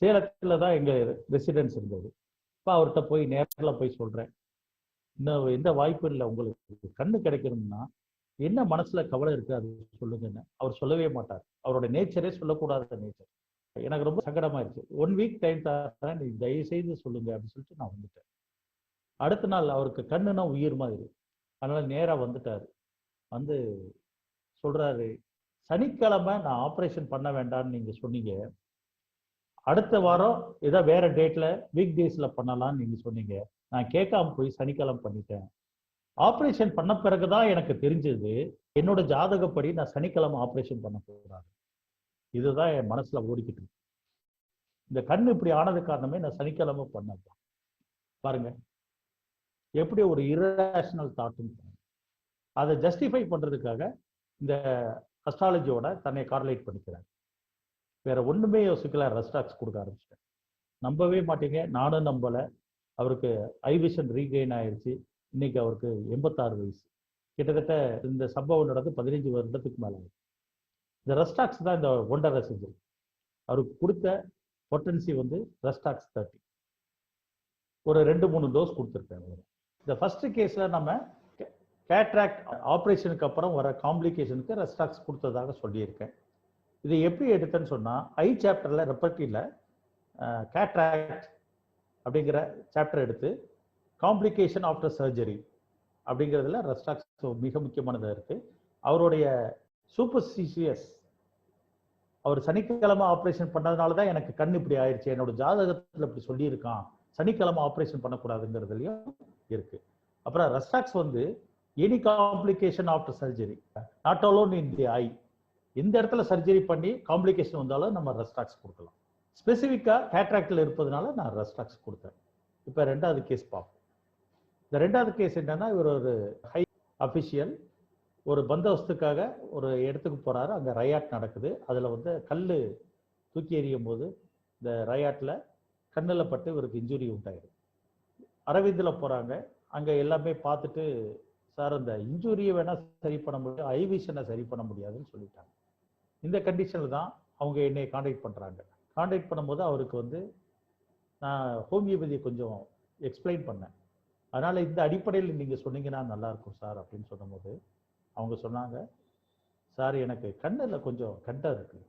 Speaker 1: சேலத்தில் தான் எங்கள் ரெசிடென்ஸ் இருந்தது. இப்போ அவர்கிட்ட போய் நேரில் போய் சொல்கிறேன், இன்னும் எந்த வாய்ப்பும் இல்லை, உங்களுக்கு கண்ணு கிடைக்கணும்னா என்ன மனசில் கவலை இருக்குது அது சொல்லுங்கன்னு. அவர் சொல்லவே மாட்டார். அவரோட நேச்சரே சொல்லக்கூடாத நேச்சர். எனக்கு ரொம்ப சங்கடமாயிருச்சு. 1 வீக் டைம் தரேன், நீ தயவு செய்து சொல்லுங்க அப்படின்னு சொல்லிட்டு நான் வந்துட்டேன். அடுத்த நாள் அவருக்கு கண்ணுனா உயிர் மாதிரி. அதனால் நேராக வந்துட்டார். வந்து சொல்கிறாரு, சனிக்கிழமை நான் ஆப்ரேஷன் பண்ண வேண்டாம்னு நீங்கள் சொன்னீங்க, அடுத்த வாரம் ஏதோ வேற டேட்ல வீக் டேஸ்ல பண்ணலாம்னு நீங்க சொன்னீங்க, நான் கேட்காம போய் சனிக்கிழமை பண்ணிட்டேன். ஆப்ரேஷன் பண்ண பிறகுதான் எனக்கு தெரிஞ்சது என்னோட ஜாதகப்படி நான் சனிக்கிழமை ஆப்ரேஷன் பண்ணக்கூடாது. இதுதான் என் மனசுல ஓடிக்கிட்டு இருக்கு. இந்த கண் இப்படி ஆனது காரணமே நான் சனிக்கிழமை பண்ணதான். பாருங்க எப்படி ஒரு இரேஷனல் தாட்டும். அதை ஜஸ்டிஃபை பண்றதுக்காக இந்த அஸ்ட்ராலஜியோட தன்னை கார்லேட் பண்ணிக்கிறாங்க. வேற ஒண்ணுமே யோசிக்கல, ரெஸ்டாக்ஸ் கொடுக்க ஆரம்பிச்சிட்டேன். நம்பவே மாட்டீங்க, நானும் நம்பல. அவருக்கு ஐவிஷன் ரீகெயின் ஆயிடுச்சு. இன்னைக்கு அவருக்கு 86 வயசு. கிட்டத்தட்ட இந்த சம்பவம் நடந்து 15 வருடத்துக்கு மேல ஆகுது. இந்த ரெஸ்டாக்ஸ் தான் இந்த ஒண்டரை செஞ்சது. அவருக்கு கொடுத்த பொட்டன்சி வந்து ரெஸ்டாக்ஸ் 30. ஒரு 2-3 டோஸ் கொடுத்துருக்கேன். இந்த ஃபர்ஸ்ட் கேஸ்ல நம்ம கேட்ராக்ட் ஆப்ரேஷனுக்கு அப்புறம் வர காம்ப்ளிகேஷனுக்கு ரெஸ்டாக்ஸ் கொடுத்ததாக சொல்லியிருக்கேன். இதை எப்படி எடுத்தேன்னு சொன்னா, ஐ சாப்டர்ல ரெப்பர்ட்டில கேட்ராக்ட் அப்படிங்கிற சாப்டர் எடுத்து காம்ப்ளிகேஷன் ஆஃப்டர் சர்ஜரி அப்படிங்கிறதுல ரெஸ்டாக்ஸ் மிக முக்கியமானதாக இருக்கு. அவருடைய சூப்பர்ஸ்டிஷியஸ், அவர் சனிக்கிழமை ஆப்ரேஷன் பண்ணதுனால தான் எனக்கு கண் இப்படி ஆயிடுச்சு, என்னோட ஜாதகத்தில் இப்படி சொல்லியிருக்கான், சனிக்கிழமை ஆப்ரேஷன் பண்ணக்கூடாதுங்கிறதுலையும் இருக்கு. அப்புறம் ரெஸ்டாக்ஸ் வந்து any complication after surgery, not alone in the eye, எந்த இடத்துல சர்ஜரி பண்ணி காம்ப்ளிகேஷன் வந்தாலும் நம்ம ரெஸ்டாக்ஸ் கொடுக்கலாம். ஸ்பெசிஃபிக்காக கேட்ராக்டில் இருப்பதுனால நான் ரெஸ்டாக்ஸ் கொடுத்தேன். இப்போ 2வது கேஸ் பார்ப்போம். இந்த 2வது கேஸ் என்னன்னா, இவர் ஒரு ஹை அஃபிஷியல் ஒரு பந்தோபஸ்துக்காக ஒரு இடத்துக்கு போறாரு. அங்கே ரயாட் நடக்குது. அதில் வந்து கல் தூக்கி எறியும் போது இந்த ரயாட்டில் கண்ணில் பட்டு இவருக்கு இன்ஜுரி உண்டாயிருக்கு. அரவிந்தில் போகிறாங்க. அங்கே எல்லாமே பார்த்துட்டு, சார் அந்த இன்ஜுரியை வேணால் சரி பண்ண முடியும், ஐவிஷனை சரி பண்ண முடியாதுன்னு சொல்லிட்டாங்க. இந்த கண்டிஷனில் தான் அவங்க என்னை கான்டாக்ட் பண்ணுறாங்க. கான்டாக்ட் பண்ணும்போது அவருக்கு வந்து நான் ஹோமியோபதியை கொஞ்சம் எக்ஸ்பிளைன் பண்ணேன். அதனால் இந்த அடிப்படையில் நீங்கள் சொன்னீங்கன்னா நல்லாயிருக்கும் சார் அப்படின்னு சொன்னபோது அவங்க சொன்னாங்க, சார் எனக்கு கண்ணில் கொஞ்சம் கண்டம் இருக்குது.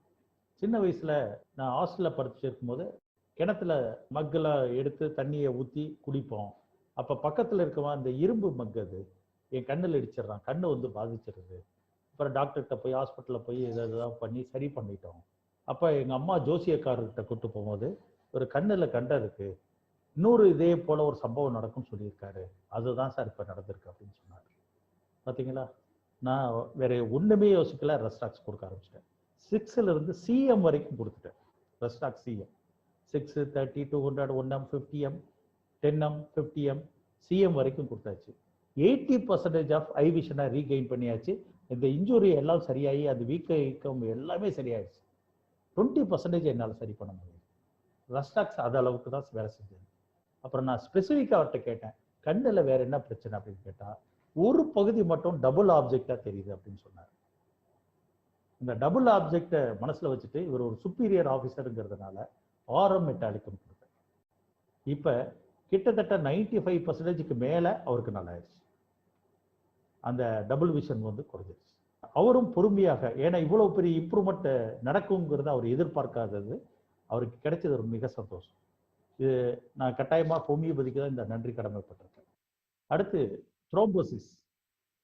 Speaker 1: சின்ன வயசில் நான் ஹாஸ்டலில் படிச்சுட்டு இருக்கும்போது கிணத்துல மக்கில் எடுத்து தண்ணியை ஊற்றி குடிப்போம். அப்போ பக்கத்தில் இருக்கவன் அந்த இரும்பு மக்கு அது என் கண்ணில் இடிச்சிடுறான், கண்ணு வந்து பாதிச்சிருது. அப்புறம் டாக்டர்கிட்ட போய் ஹாஸ்பிட்டலில் போய் எதாவது பண்ணி சரி பண்ணிட்டோம். அப்போ எங்கள் அம்மா ஜோசியக்காரர்கிட்ட கூட்டு போகும்போது ஒரு கண்ணில் கண்டம் இருக்கு, இன்னொரு இதே போல ஒரு சம்பவம் நடக்கும்னு சொல்லியிருக்காரு, அதுதான் சார் இப்போ நடந்திருக்கு அப்படின்னு சொன்னார். பார்த்தீங்களா, நான் வேற ஒன்றுமே யோசிக்கல, ரெஸ்டாக்ஸ் கொடுக்க ஆரம்பிச்சிட்டேன். 6ல் இருந்து சிஎம் வரைக்கும் கொடுத்துட்டேன். ரெஸ்டாக்ஸ் CM 6, 30, 200, 1M, 50M, 10M, 50M, CM வரைக்கும் கொடுத்தாச்சு. 80% ஆஃப் ஐ விஷனை ரீகெயின் பண்ணியாச்சு. இந்த இன்ஜுரி எல்லாம் சரியாகி அது வீக்கம் எல்லாமே சரியாயிடுச்சு. 20% என்னால் சரி பண்ண முடியும். ரெஸ்டாக்ஸ் அது அளவுக்கு தான் வேலை செஞ்சது. அப்புறம் நான் ஸ்பெசிஃபிக்காக அவர்கிட்ட கேட்டேன், கண்ணில் வேற என்ன பிரச்சனை அப்படின்னு கேட்டால், ஒரு பகுதி மட்டும் டபுள் ஆப்ஜெக்டா தெரியுது அப்படின்னு சொன்னார். இந்த டபுள் ஆப்ஜெக்டை மனசுல வச்சுட்டு இவர் ஒரு சுப்பீரியர் ஆஃபீஸருங்கிறதுனால ஆரம் மெட்டாலிக்கம் கொடுத்தேன். இப்போ கிட்டத்தட்ட 95%க்கு மேலே அவருக்கு நல்லாயிருச்சு. அந்த டபுள் விஷன் வந்து குறைஞ்சிருச்சு. அவரும் பொறுமையாக, ஏன்னா இவ்வளோ பெரிய இம்ப்ரூவ்மெண்ட் நடக்குங்கிறது அவர் எதிர்பார்க்காதது, அவருக்கு கிடைச்சது ஒரு மிக சந்தோஷம். இது நான் கட்டாயமாக ஹோமியோபதிக்கு தான் இந்த நன்றி கடமைப்பட்டிருக்கேன். அடுத்து த்ரோம்போசிஸ்.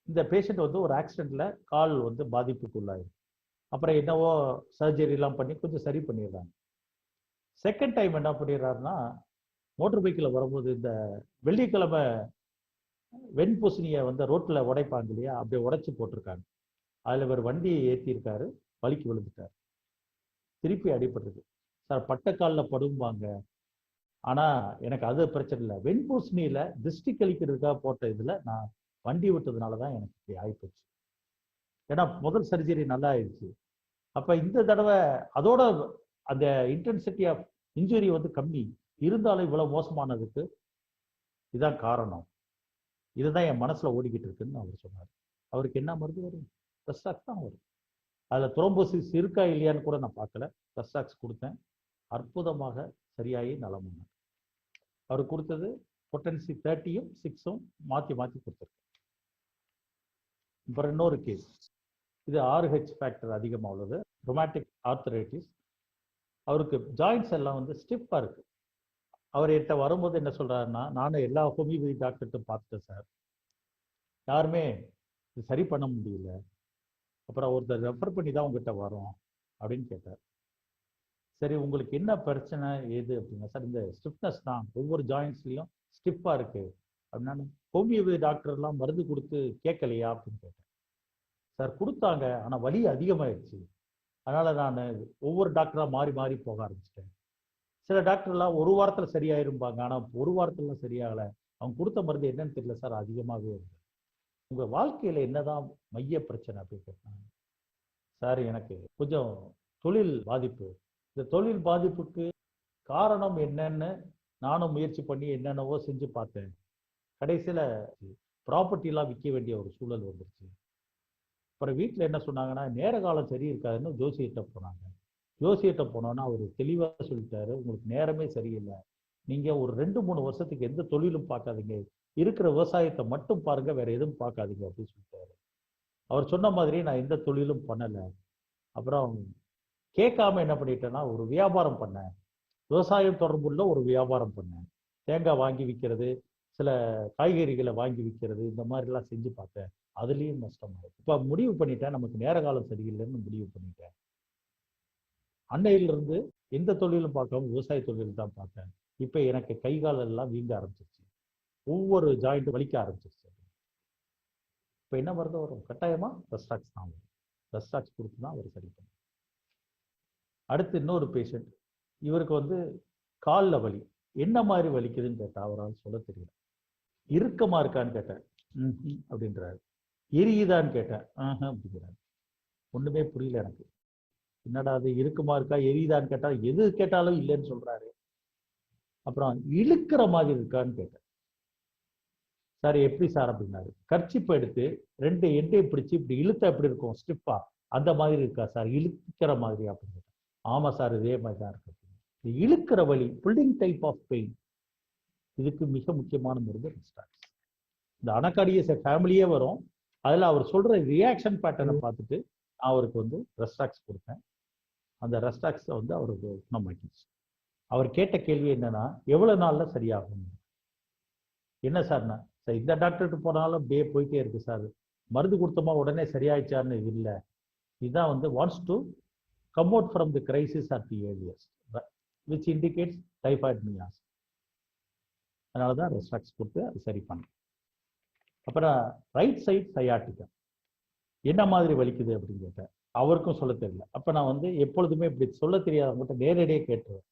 Speaker 1: இந்த பேஷண்ட் வந்து ஒரு ஆக்சிடென்ட்ல கால் வந்து பாதிப்புக்குள்ளாயிருக்கு. அப்புறம் என்னவோ சர்ஜரிலாம் பண்ணி கொஞ்சம் சரி பண்ணிடுறாங்க. செகண்ட் டைம் என்ன பண்ணிடுறாருன்னா, மோட்டர் பைக்கில் வரும்போது இந்த வெள்ளிக்கிழமை வெண்பூசணியை வந்து ரோட்டில் உடைப்பாங்க இல்லையா, அப்படியே உடைச்சி போட்டிருக்காங்க. அதில் ஒரு வண்டியை ஏற்றிருக்காரு, வலிக்கு விழுந்துட்டார். திருப்பி அடிபட்டுருக்கு. சார் பட்டக்காலில் படும்பாங்க, ஆனால் எனக்கு அது பிரச்சனை இல்லை. வெண்பூசணியில் திருஷ்டி கழிக்கிறதுக்காக போட்ட இதில் நான் வண்டி விட்டதுனால தான் எனக்கு இப்படி ஆகிப்போச்சு. ஏன்னா முதல் சர்ஜரி நல்லா ஆயிடுச்சு. அப்போ இந்த தடவை அதோட அந்த இன்டென்சிட்டி ஆஃப் இன்ஜுரி வந்து கம்மி இருந்தாலும் இவ்வளோ மோசமானதுக்கு இதுதான் காரணம், இதுதான் என் மனசில் ஓடிக்கிட்டு இருக்குன்னு அவர் சொன்னார். அவருக்கு என்ன மருந்து வரும்? ரெஸ்டாக்ஸ் தான் வரும். அதில் த்ரோம்போசிஸ் இருக்கா இல்லையான்னு கூட நான் பார்க்கல. ரெஸ்டாக்ஸ் கொடுத்தேன், அற்புதமாக சரியாகி நலமானார். அவர் கொடுத்தது பொட்டன்சி 30யும் 6ம் மாற்றி மாற்றி கொடுத்துருக்கு. அப்புறம் இன்னொரு கேஸ், இது RH ஃபேக்டர் அதிகமாக உள்ளது, ரொமாட்டிக் ஆர்த்தரைட்டிஸ். அவருக்கு ஜாயின்ஸ் எல்லாம் வந்து ஸ்டிஃபாக இருக்கு. அவர் என்கிட்ட வரும்போது என்ன சொல்றாருன்னா, நானும் எல்லா ஹோமியோபதி டாக்டர்கிட்டும் பார்த்துட்டேன் சார், யாருமே இது சரி பண்ண முடியல, அப்புறம் ஒருத்தர் ரெஃபர் பண்ணி தான் உங்ககிட்ட வரோம் அப்படின்னு கேட்டார். சரி உங்களுக்கு என்ன பிரச்சனை ஏது அப்படின்னா, சார் இந்த ஸ்டிஃப்னஸ் தான், ஒவ்வொரு ஜாயின்ஸ்லையும் ஸ்டிஃபாக இருக்கு அப்படின்னா, ஹோமியோபதி டாக்டர்லாம் மருந்து கொடுத்து கேட்கலையா அப்படின்னு கேட்டேன். சார் கொடுத்தாங்க, ஆனால் வலி அதிகமாகிடுச்சு, அதனால் நான் ஒவ்வொரு டாக்டராக மாறி மாறி போக ஆரம்பிச்சிட்டேன். சில டாக்டர்லாம் ஒரு வாரத்தில் சரியாயிருப்பாங்க, ஆனால் ஒரு வாரத்துலாம் சரியாகலை, அவங்க கொடுத்த மருந்து என்னன்னு தெரியல சார், அதிகமாகவே இருக்கு. உங்கள் வாழ்க்கையில் என்னதான் மைய பிரச்சனை அப்படின்னு கேட்டாங்க. சார் எனக்கு கொஞ்சம் தொழில் பாதிப்பு, இந்த தொழில் பாதிப்புக்கு காரணம் என்னன்னு நானும் முயற்சி பண்ணி என்னென்னவோ செஞ்சு பார்த்தேன், கடைசியில் ப்ராப்பர்ட்டிலாம் விற்க வேண்டிய ஒரு சூழல் வந்துருச்சு. அப்புறம் வீட்டில் என்ன சொன்னாங்கன்னா, நேர காலம் சரி இருக்காதுன்னு ஜோசியிட்ட போனாங்க. ஜோசியிட்ட போனோன்னா அவர் தெளிவாக சொல்லிட்டாரு, உங்களுக்கு நேரமே சரியில்லை, நீங்கள் ஒரு 2-3 வருஷத்துக்கு எந்த தொழிலும் பார்க்காதீங்க, இருக்கிற விவசாயத்தை மட்டும் பாருங்கள், வேற எதுவும் பார்க்காதீங்க அப்படின்னு சொல்லிட்டாரு. அவர் சொன்ன மாதிரி நான் எந்த தொழிலும் பண்ணலை. அப்புறம் கேட்காம என்ன பண்ணிட்டேன்னா, ஒரு வியாபாரம் பண்ணேன், விவசாயம் தொடர்புள்ள ஒரு வியாபாரம் பண்ணேன். தேங்காய் வாங்கி விற்கிறது, சில காய்கறிகளை வாங்கி விற்கிறது, இந்த மாதிரிலாம் செஞ்சு பார்த்தேன், அதுலேயும் நஷ்டமாயிடும். இப்போ முடிவு பண்ணிட்டேன், நமக்கு நேர காலம் சரியில்லைன்னு முடிவு பண்ணிட்டேன். அன்னையிலிருந்து எந்த தொழிலும் பார்க்காம விவசாய தொழில் தான் பார்த்தேன். இப்போ எனக்கு கை கால் எல்லாம் வீங்க ஆரம்பிச்சிருச்சு, ஒவ்வொரு ஜாயிண்ட் வலிக்க ஆரம்பிச்சிருச்சு. இப்போ என்ன மருந்து வரும்? கட்டாயமாக ரெஸ்டாக்ஸ் தான் வரும். ரெஸ்டாக்ஸ் கொடுத்து தான் அவர் சரி பண்ணும். அடுத்து இன்னொரு பேஷண்ட், இவருக்கு வந்து காலில் வலி, என்ன மாதிரி வலிக்குதுன்னு கேட்டா அவரால் சொல்ல தெரியல. இறுக்கமா இருக்கான்னு கேட்டேன், அப்படின்றாரு. எரியுதான்னு கேட்டேன், அப்படிங்கிறாரு. ஒண்ணுமே புரியல எனக்கு, என்னடா அது இறுக்கமா இருக்கா எரியுதான்னு கேட்டா எது கேட்டாலும் இல்லைன்னு சொல்றாரு. அப்புறம் இழுக்கிற மாதிரி இருக்கான்னு கேட்டேன். சார் எப்படி சார் அப்படின்னாரு. கர்ச்சிப்பை எடுத்து 2 எண்டையும் பிடிச்சி இப்படி இழுத்தா எப்படி இருக்கும் ஸ்டிஃபா, அந்த மாதிரி இருக்கா சார், இழுக்கிற மாதிரி அப்படின்னு கேட்டேன். ஆமா சார் இதே மாதிரி தான் இருக்கு. இழுக்கிற வலி, புல்லிங் டைப் ஆஃப் பெயின், இதுக்கு மிக முக்கியமான மருந்து ரெஸ்டாக்ஸ். இந்த அனகார்டியஸ் ஃபேமிலியே வரும், அதில் அவர் சொல்ற ரியாக்ஷன் பேட்டர்னை பார்த்துட்டு நான் அவருக்கு வந்து ரெஸ்டாக்ஸ் கொடுத்தேன். அந்த ரெஸ்டாக்ஸை வந்து அவருக்கு குணமாக்கிடுச்சு. அவர் கேட்ட கேள்வி என்னன்னா, எவ்வளவு நாள்ல சரியாகும்? என்ன சார்னா, சார் இந்த டாக்டர்கிட்ட போனாலும் அப்படியே போயிட்டே இருக்கு சார், மருந்து கொடுத்தோமா உடனே சரியாயிடுச்சான்னு இல்லை, இதுதான் வந்து wants to come out from the crisis at the earliest, which indicates typhoid miasm. அதனால தான் ரெஸ்ட்ராக்ஸ் கொடுத்து அது சரி பண்ணணும். அப்புறம் ரைட் சைட் சயாட்டிக்கா என்ன மாதிரி வலிக்குது அப்படின்னு கேட்டேன். அவருக்கும் சொல்ல தெரியல. அப்போ நான் வந்து எப்பொழுதுமே இப்படி சொல்ல தெரியாதவங்ககிட்ட நேரடியாக கேட்டுருவேன்.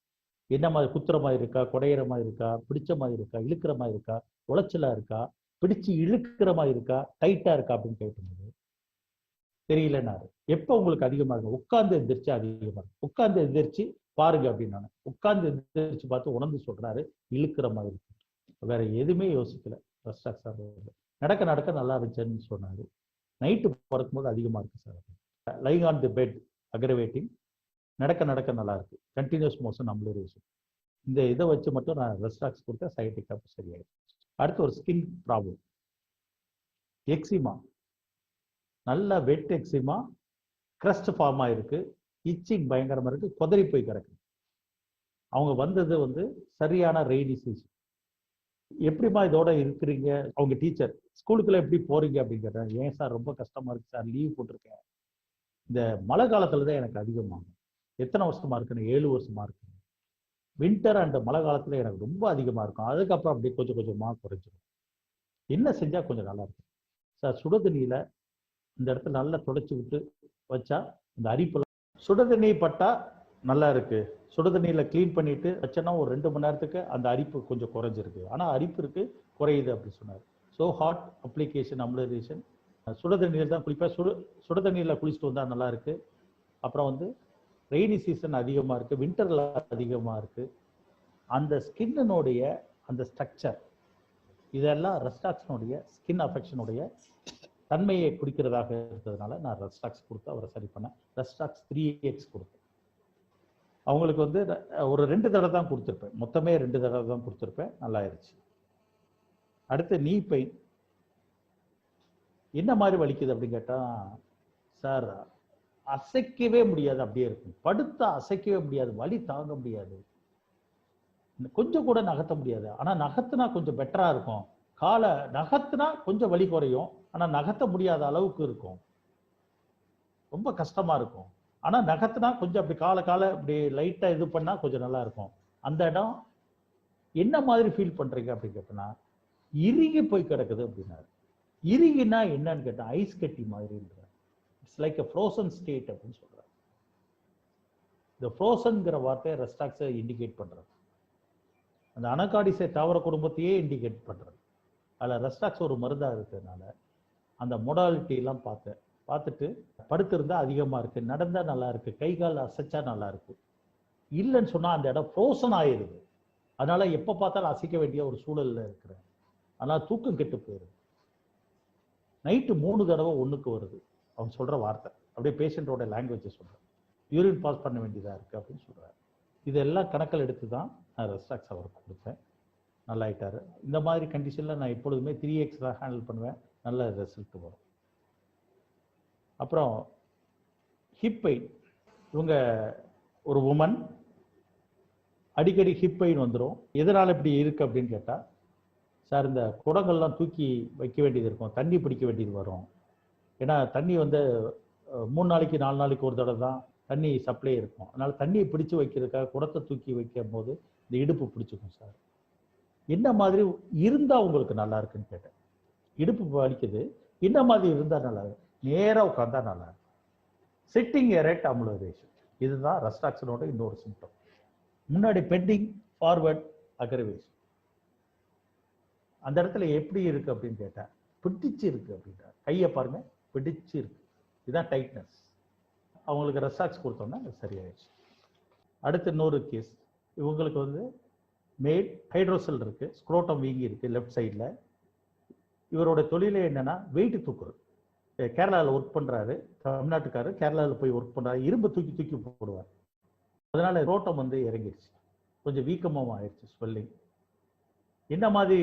Speaker 1: என்ன மாதிரி குத்துற மாதிரி இருக்கா, குடையிற மாதிரி இருக்கா, பிடிச்ச மாதிரி இருக்கா, இழுக்கிற மாதிரி இருக்கா, உளைச்சலா இருக்கா, பிடிச்சு இழுக்கிற மாதிரி இருக்கா, டைட்டா இருக்கா அப்படின்னு கேட்டுருந்தது. தெரியலன்னாரு. எப்போ உங்களுக்கு அதிகமாக இருக்கும்? உட்கார்ந்து எந்திரிச்சு அதிகமாக இருக்கும். உட்கார்ந்து எந்திரிச்சு பாருங்க அப்படின்னு நான் உட்கார்ந்து எந்திரிச்சு பார்த்து உணர்ந்து சொல்றாரு, இழுக்கிற மாதிரி இருக்கு. வேற எதுவுமே யோசிக்கல. நடக்க நடக்க நல்லா இருந்துச்சுன்னு சொன்னாரு. நைட்டு பறக்கும்போது அதிகமா இருக்கு sir. Lying on the bed aggravating. நடக்க நடக்க நல்லா இருக்கு. Continuous motion ambulation. இந்த இதை வச்சு மட்டும் நான் ரெஸ்ட்ராக்ஸ் கொடுத்தா சைட்டிக்கா சரியாயிடும். அடுத்து ஒரு ஸ்கின் ப்ராப்ளம், எக்ஸிமா. நல்ல வெட் எக்ஸிமா, கிரஸ்ட் ஃபார்ம் ஆயிருக்கு, இச்சிங் பயங்கரமா இருக்கு, கொதறி போய் கிடக்கு. அவங்க வந்தது வந்து சரியான ரெய்னி சீசன். எப்படிமா இதோட இருக்கிறீங்க? அவங்க டீச்சர், ஸ்கூலுக்குள்ள எப்படி போறீங்க அப்படின்னு கேட்டேன். ஏன் சார் ரொம்ப கஷ்டமா இருக்கு சார், லீவ் போட்டிருக்கேன். இந்த மழை காலத்துல தான் எனக்கு அதிகமாகும். எத்தனை வருஷமா இருக்குன்னு? 7 வருஷமா இருக்கு. வின்டர் அண்ட் மழை காலத்துல எனக்கு ரொம்ப அதிகமா இருக்கும். அதுக்கப்புறம் அப்படி கொஞ்சம் கொஞ்சமா குறைஞ்சிடும். என்ன செஞ்சா கொஞ்சம் நல்லா இருக்கும் சார்? சுடுதண்ணியில இந்த இடத்துல நல்லா துடைச்சி விட்டு வச்சா இந்த அரிப்பெல்லாம், சுடுதண்ணி பட்டா நல்லா இருக்கு. சுடுதண்ணியில கிளீன் பண்ணிட்டு வச்சோன்னா ஒரு 2 மணி நேரத்துக்கு அந்த அரிப்பு கொஞ்சம் குறைஞ்சிருக்கு. ஆனா அரிப்பு இருக்கு, குறையுது அப்படின்னு சொன்னார். ஸோ ஹாட் அப்ளிகேஷன் அம்லரேஷன், சுடுதண்ணியில் தான் குளிப்பேன். சுடுதண்ணியில் குளிச்சுட்டு வந்தா நல்லா இருக்கு. அப்புறம் வந்து ரெய்னி சீசன் அதிகமா இருக்கு, வின்டர்ல அதிகமா இருக்கு. அந்த ஸ்கின்னுடைய அந்த ஸ்ட்ரக்சர் இதெல்லாம் ரெஸ்டாக்ஸினுடைய ஸ்கின் அஃபெக்ஷனுடைய தன்மையை குறிக்கிறதாக இருந்ததுனால நான் ரெஸ்டாக்ஸ் கொடுத்து அவரை சரி பண்ணேன். ரெஸ்டாக்ஸ் 3x கொடுத்தேன். அவங்களுக்கு வந்து ஒரு 2 தடவை தான் கொடுத்துருப்பேன். மொத்தமே 2 தடவை தான் கொடுத்துருப்பேன். நல்லா ஆயிடுச்சு. அடுத்து நீ பெயின். என்ன மாதிரி வலிக்குது அப்படின்னு கேட்டா, சார் அசைக்கவே முடியாது, அப்படியே இருக்கும். படுத்தா அசைக்கவே முடியாது, வலி தாங்க முடியாது, கொஞ்சம் கூட நகர்த்த முடியாது. ஆனா நகர்த்தினா கொஞ்சம் பெட்டரா இருக்கும். காலை நகர்த்தினா கொஞ்சம் வலி குறையும், ஆனா நகர்த்த முடியாத அளவுக்கு இருக்கும். ரொம்ப கஷ்டமா இருக்கும். ஆனா நகர்த்தினா கொஞ்சம் அப்படி காலை இப்படி லைட்டா இது பண்ணா கொஞ்சம் நல்லா இருக்கும். அந்த இடம் என்ன மாதிரி ஃபீல் பண்றீங்க அப்படின்னு கேட்டனா, இறுகி போய் கிடக்குது அப்படின்னாரு. இறுகினா என்னன்னு கேட்டா, ஐஸ் கட்டி மாதிரி. It's like a frozen state அப்படின்னு சொல்றாரு. இந்த ஃப்ரோசன்ங்கிற வார்த்தையை ரெஸ்டாக்ஸை இண்டிகேட் பண்றது. அந்த அனகாடிசை தாவர குடும்பத்தையே இண்டிகேட் பண்றது. அதில் ரெஸ்டாக்ஸ் ஒரு மருந்தாக இருக்கிறதுனால அந்த மொடாலிட்டி எல்லாம் பார்த்துட்டு படுத்திருந்தா அதிகமாக இருக்கு, நடந்தா நல்லா இருக்கு, கை கால் அசைச்சா நல்லா இருக்கு. இல்லைன்னு சொன்னா அந்த இடம் ஃப்ரோசன் ஆயிருது. அதனால எப்போ பார்த்தாலும் அசைக்க வேண்டிய ஒரு சூழல்ல இருக்கிறேன். அதனால தூக்கம் கெட்டு போயிருது. நைட்டு 3 தடவை ஒண்ணுக்கு வருது. அவங்க சொல்ற வார்த்தை அப்படியே பேஷண்டோட லாங்குவேஜை சொல்றேன். யூரின் பாஸ் பண்ண வேண்டியதா இருக்கு அப்படின்னு சொல்றாரு. இதெல்லாம் கணக்கில் எடுத்து தான் நான் ரெஸ்டாக்ஸ் அவருக்கு கொடுத்தேன். நல்லா ஆயிட்டாரு. இந்த மாதிரி கண்டிஷன்ல நான் எப்பொழுதுமே 3x தான் ஹேண்டில் பண்ணுவேன். நல்ல ரிசல்ட் வரும். அப்புறம் ஹிப் பெயின். இவங்க ஒரு உமன், அடிக்கடி ஹிப் பெயின் வந்துடும். எதனால இப்படி இருக்கு அப்படின்னு கேட்டா, சார் இந்த குடங்கள்லாம் தூக்கி வைக்க வேண்டியது இருக்கும், தண்ணி பிடிக்க வேண்டியது வரும். ஏன்னா தண்ணி வந்து 3 நாளைக்கு 4 நாளைக்கு ஒரு தடவை தான் தண்ணி சப்ளை இருக்கும். அதனால தண்ணியை பிடிச்சு வைக்கிறதுக்காக குடத்தை தூக்கி வைக்கும் போது இந்த இடுப்பு பிடிச்சிக்கும் சார். என்ன மாதிரி இருந்தா உங்களுக்கு நல்லா இருக்குன்னு கேட்டேன். இடுப்பு வலிக்குது, என்ன மாதிரி இருந்தா நல்லா இருக்கு? நேரா உட்கார்ந்தா நல்லா இருக்கு. சிட்டிங் எரெக்ட் அம்லரேஷன், இதுதான் ரெஸ்டாக்ஸனோட இன்னொரு சிம்டம். முன்னாடி பெண்டிங் ஃபார்வர்ட் அக்ரவேஷன். அந்த இடத்துல எப்படி இருக்கு அப்படின்னு கேட்டேன். பிடிச்சு இருக்கு அப்படின்றார். கையை பாருங்க, பிடிச்சு இருக்கு. இதுதான் டைட்னஸ். அவங்களுக்கு ரெஸ்டாக்ஸ் கொடுத்தோம்னா சரியாயிடுச்சு. அடுத்து இன்னொரு கேஸ். இவங்களுக்கு வந்து மேல் ஹைட்ரோசல் இருக்கு, ஸ்க்ரோட்டம் வீங்கி இருக்கு லெஃப்ட் சைடில். இவரோட தொழிலே என்னன்னா வெயிட் தூக்குறது. கேரளாவில் ஒர்க் பண்றாரு, தமிழ்நாட்டுக்காரர். கேரளாவில் போய் ஒர்க் பண்றாரு, இரும்பு தூக்கி தூக்கி போடுவார். அதனால ரோட்டம் வந்து இறங்கிடுச்சு, கொஞ்சம் வீக்கமும் ஆயிடுச்சு, ஸ்வெல்லிங். என்ன மாதிரி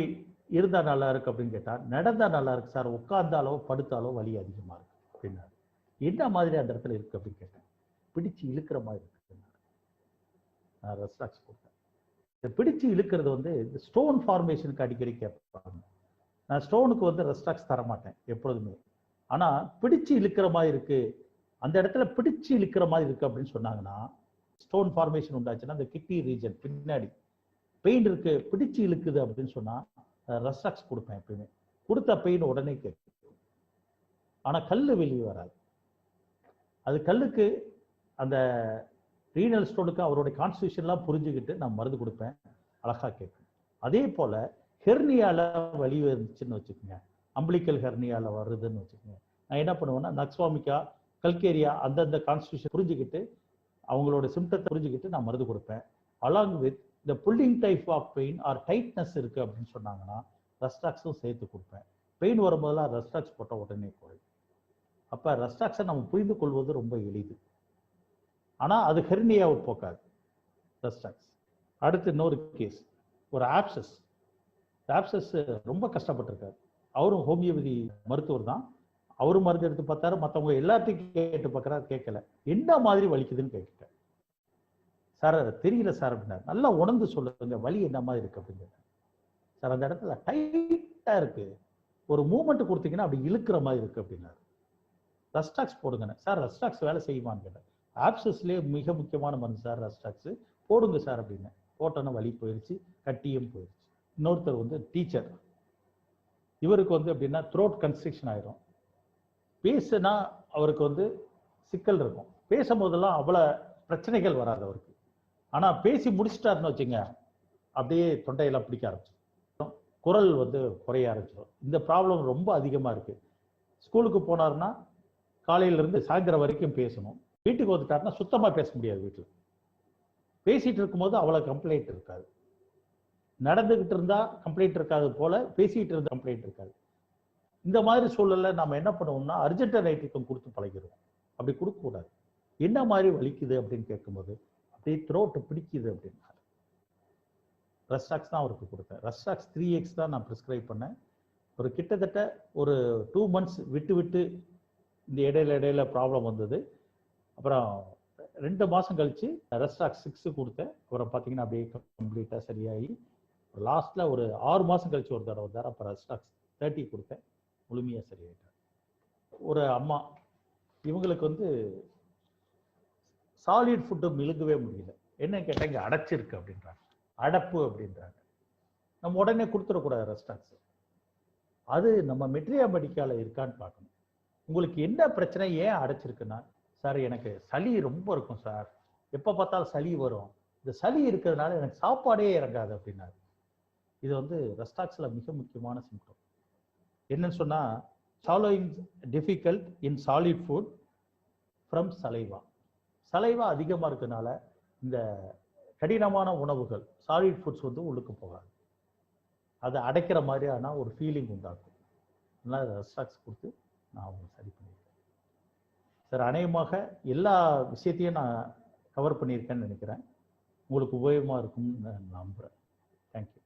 Speaker 1: இருந்தா நல்லா இருக்கு அப்படின்னு கேட்டா, நடந்தா நல்லா இருக்கு சார், உட்கார்ந்தாலோ படுத்தாலோ வலி அதிகமா இருக்கு அப்படின்னாரு. என்ன மாதிரி அந்த இடத்துல இருக்கு அப்படின்னு கேட்டேன். பிடிச்சு இழுக்கிற மாதிரி இருக்கு. நான் ரெஸ்டாக்ஸ் கொடுத்தேன். இந்த பிடிச்சு இழுக்கிறது வந்து இந்த ஸ்டோன் ஃபார்மேஷனுக்கு அடிக்கடி கேட்பாங்க. நான் ஸ்டோனுக்கு வந்து ரெஸ்டாக்ஸ் தர மாட்டேன் எப்பொழுதுமே. ஆனா பிடிச்சு இழுக்கிற மாதிரி இருக்கு, அந்த இடத்துல பிடிச்சு இழுக்கிற மாதிரி இருக்கு அப்படின்னு சொன்னாங்கன்னா, ஸ்டோன் ஃபார்மேஷன் உண்டாச்சுன்னா அந்த கிட்னி ரீஜன் பின்னாடி பெயின் இருக்கு, பிடிச்சு இழுக்குது அப்படின்னு சொன்னா ரஸ்டாக்ஸ் கொடுப்பேன் எப்பயுமே. கொடுத்த பெயின் உடனே கேட்கும். ஆனா கல்லு வெளியே வராது. அது கல்லுக்கு அந்த ரீனல் ஸ்டோனுக்கு அவருடைய கான்ஸ்டியூஷன்லாம் புரிஞ்சுக்கிட்டு நான் மருந்து கொடுப்பேன், அழகா கேட்கும். அதே போல ஹெர்னியால வலி வந்துச்சுன்னு வச்சுக்கோங்க, அம்பிளிக்கல் ஹெர்னியால வருதுன்னு வச்சுக்கோங்க, நான் என்ன பண்ணுவேன்னா நக்ஸ்வாமிக்கா, கல்கேரியா அந்தந்த கான்ஸ்டியூஷன் புரிஞ்சுக்கிட்டு அவங்களோட சிம்டத்தை புரிஞ்சுக்கிட்டு நான் மருந்து கொடுப்பேன். அலாங் வித் இந்த pulling type of pain or tightness இருக்கு அப்படின்னு சொன்னாங்கன்னா ரஸ்டாக்ஸும் சேர்த்து கொடுப்பேன். பெயின் வரும்போதெல்லாம் ரஸ்டாக்ஸ் போட்ட உடனே குறையும். அப்ப ரஸ்டாக்ஸை நம்ம புரிந்து கொள்வது ரொம்ப எளிது. ஆனா அது ஹெர்னியாவை போக்காது ரஸ்டாக்ஸ். அடுத்து இன்னொரு கேஸ், ஒரு ஆப்சஸ் ரொம்ப கஷ்டப்பட்டிருக்காரு. அவரும் ஹோமியோபதி மருத்துவர் தான். அவரும் மருந்து எடுத்து பார்த்தாரு, மற்றவங்க எல்லாத்தையும் கேட்டு பார்க்கறாரு, கேட்கல. என்ன மாதிரி வலிக்குதுன்னு கேட்டேன். சார் தெரியல சார் அப்படின்னா, நல்லா உணர்ந்து சொல்லுங்க வலி என்ன மாதிரி இருக்கு அப்படின்னு. சார் அந்த இடத்துல டைட்டா இருக்கு, ஒரு மூமெண்ட் கொடுத்தீங்கன்னா அப்படி இழுக்கிற மாதிரி இருக்கு அப்படின்னாரு. ரஸ்டாக்ஸ் போடுங்க சார். ரஸ்டாக்ஸ் வேலை செய்யுமான்னு கேட்டேன். ஆப்சஸ்லேயே மிக முக்கியமான மருந்து சார் ரஸ்டாக்ஸ், போடுங்க சார் அப்படின்னு. போட்டோன்னா வலி போயிடுச்சு, கட்டியும் போயிடுச்சு. இன்னொருத்தர் வந்து டீச்சர், இவருக்கு வந்து எப்படின்னா த்ரோட் கன்ஸ்ட்ரிக்ஷன் ஆயிரும். பேசுனா அவருக்கு வந்து சிக்கல் இருக்கும், பேசும்போதெல்லாம் அவ்வளோ பிரச்சனைகள் வராது அவருக்கு. ஆனால் பேசி முடிச்சிட்டாருன்னு வச்சுங்க, அப்படியே தொண்டையெல்லாம் பிடிக்க ஆரம்பிச்சிடும், குரல் வந்து குறைய ஆரம்பிச்சிடும். இந்த ப்ராப்ளம் ரொம்ப அதிகமாக இருக்குது. ஸ்கூலுக்கு போனார்னா காலையிலேருந்து சாயந்தரம் வரைக்கும் பேசணும், வீட்டுக்கு வந்துட்டாருன்னா சுத்தமாக பேச முடியாது. வீட்டில் பேசிகிட்டு இருக்கும்போது அவ்வளோ கம்ப்ளைண்ட் இருக்காது, நடந்துக்கிட்டு இருந்தால் கம்ப்ளைண்ட் இருக்காது போல பேசிகிட்டு இருந்த கம்ப்ளைண்ட் இருக்காது. இந்த மாதிரி சூழல்ல நம்ம என்ன பண்ணுவோம்னா அர்ஜென்ட் நைட்ரிக்கம் கொடுத்து பழகிடுவோம். அப்படி கொடுக்கக்கூடாது. என்ன மாதிரி வலிக்குது அப்படின்னு கேட்கும்போது அப்படியே த்ரோட்டு பிடிக்குது அப்படின்னா ரஸ்டாக்ஸ் தான் அவருக்கு கொடுத்தேன். ரஸ்டாக்ஸ் 3x தான் நான் ப்ரிஸ்கிரைப் பண்ணேன். ஒரு கிட்டத்தட்ட ஒரு 2 months விட்டு விட்டு இந்த இடையில ப்ராப்ளம் வந்தது. அப்புறம் 2 மாதம் கழிச்சு ரஸ்டாக்ஸ் 6 கொடுத்தேன். அப்புறம் பார்த்தீங்கன்னா அப்படியே கம்ப்ளீட்டாக சரியாகி லாஸ்ட்டில் ஒரு 6 மாதம் கழிச்சு ஒரு தடவை வந்தார். அப்போ ரஸ்டாக்ஸ் 30 கொடுத்தேன், முழுமையாக சரியாயிட்டார். ஒரு அம்மா, இவங்களுக்கு வந்து சாலிட் ஃபுட்டு மிழுங்கவே முடியல. என்ன கேட்டால் இங்கே அடைச்சிருக்கு அப்படின்றாங்க, அடப்பு அப்படின்றாங்க. நம்ம உடனே கொடுத்துடக்கூடாது ரஸ்டாக்ஸ். அது நம்ம மெட்ரியா மெடிக்கால இருக்கான்னு பார்க்கணும். உங்களுக்கு என்ன பிரச்சனை, ஏன் அடைச்சிருக்குன்னா, சார் எனக்கு சளி ரொம்ப இருக்கும் சார், எப்போ பார்த்தாலும் சளி வரும், இந்த சளி இருக்கிறதுனால எனக்கு சாப்பாடே இறங்காது அப்படின்னாரு. இது வந்து ரஸ்டாக்ஸில் மிக முக்கியமான சிம்டம். என்னன்னு சொன்னால் swallowing difficult in solid food from saliva. Saliva அதிகமாக இருக்கிறதுனால இந்த கடினமான உணவுகள் சாலிட் ஃபுட்ஸ் வந்து உள்ளுக்கு போகாது, அதை அடைக்கிற மாதிரியான ஒரு ஃபீலிங் உண்டாக்கும். அதனால் ரஸ்டாக்ஸ் கொடுத்து நான் அவங்க சரி பண்ணியிருக்கேன். சார் அநேகமாக எல்லா விஷயத்தையும் நான் கவர் பண்ணியிருக்கேன்னு நினைக்கிறேன். உங்களுக்கு உபயோகமாக இருக்கும்னு நான் நம்புகிறேன். தேங்க்யூ.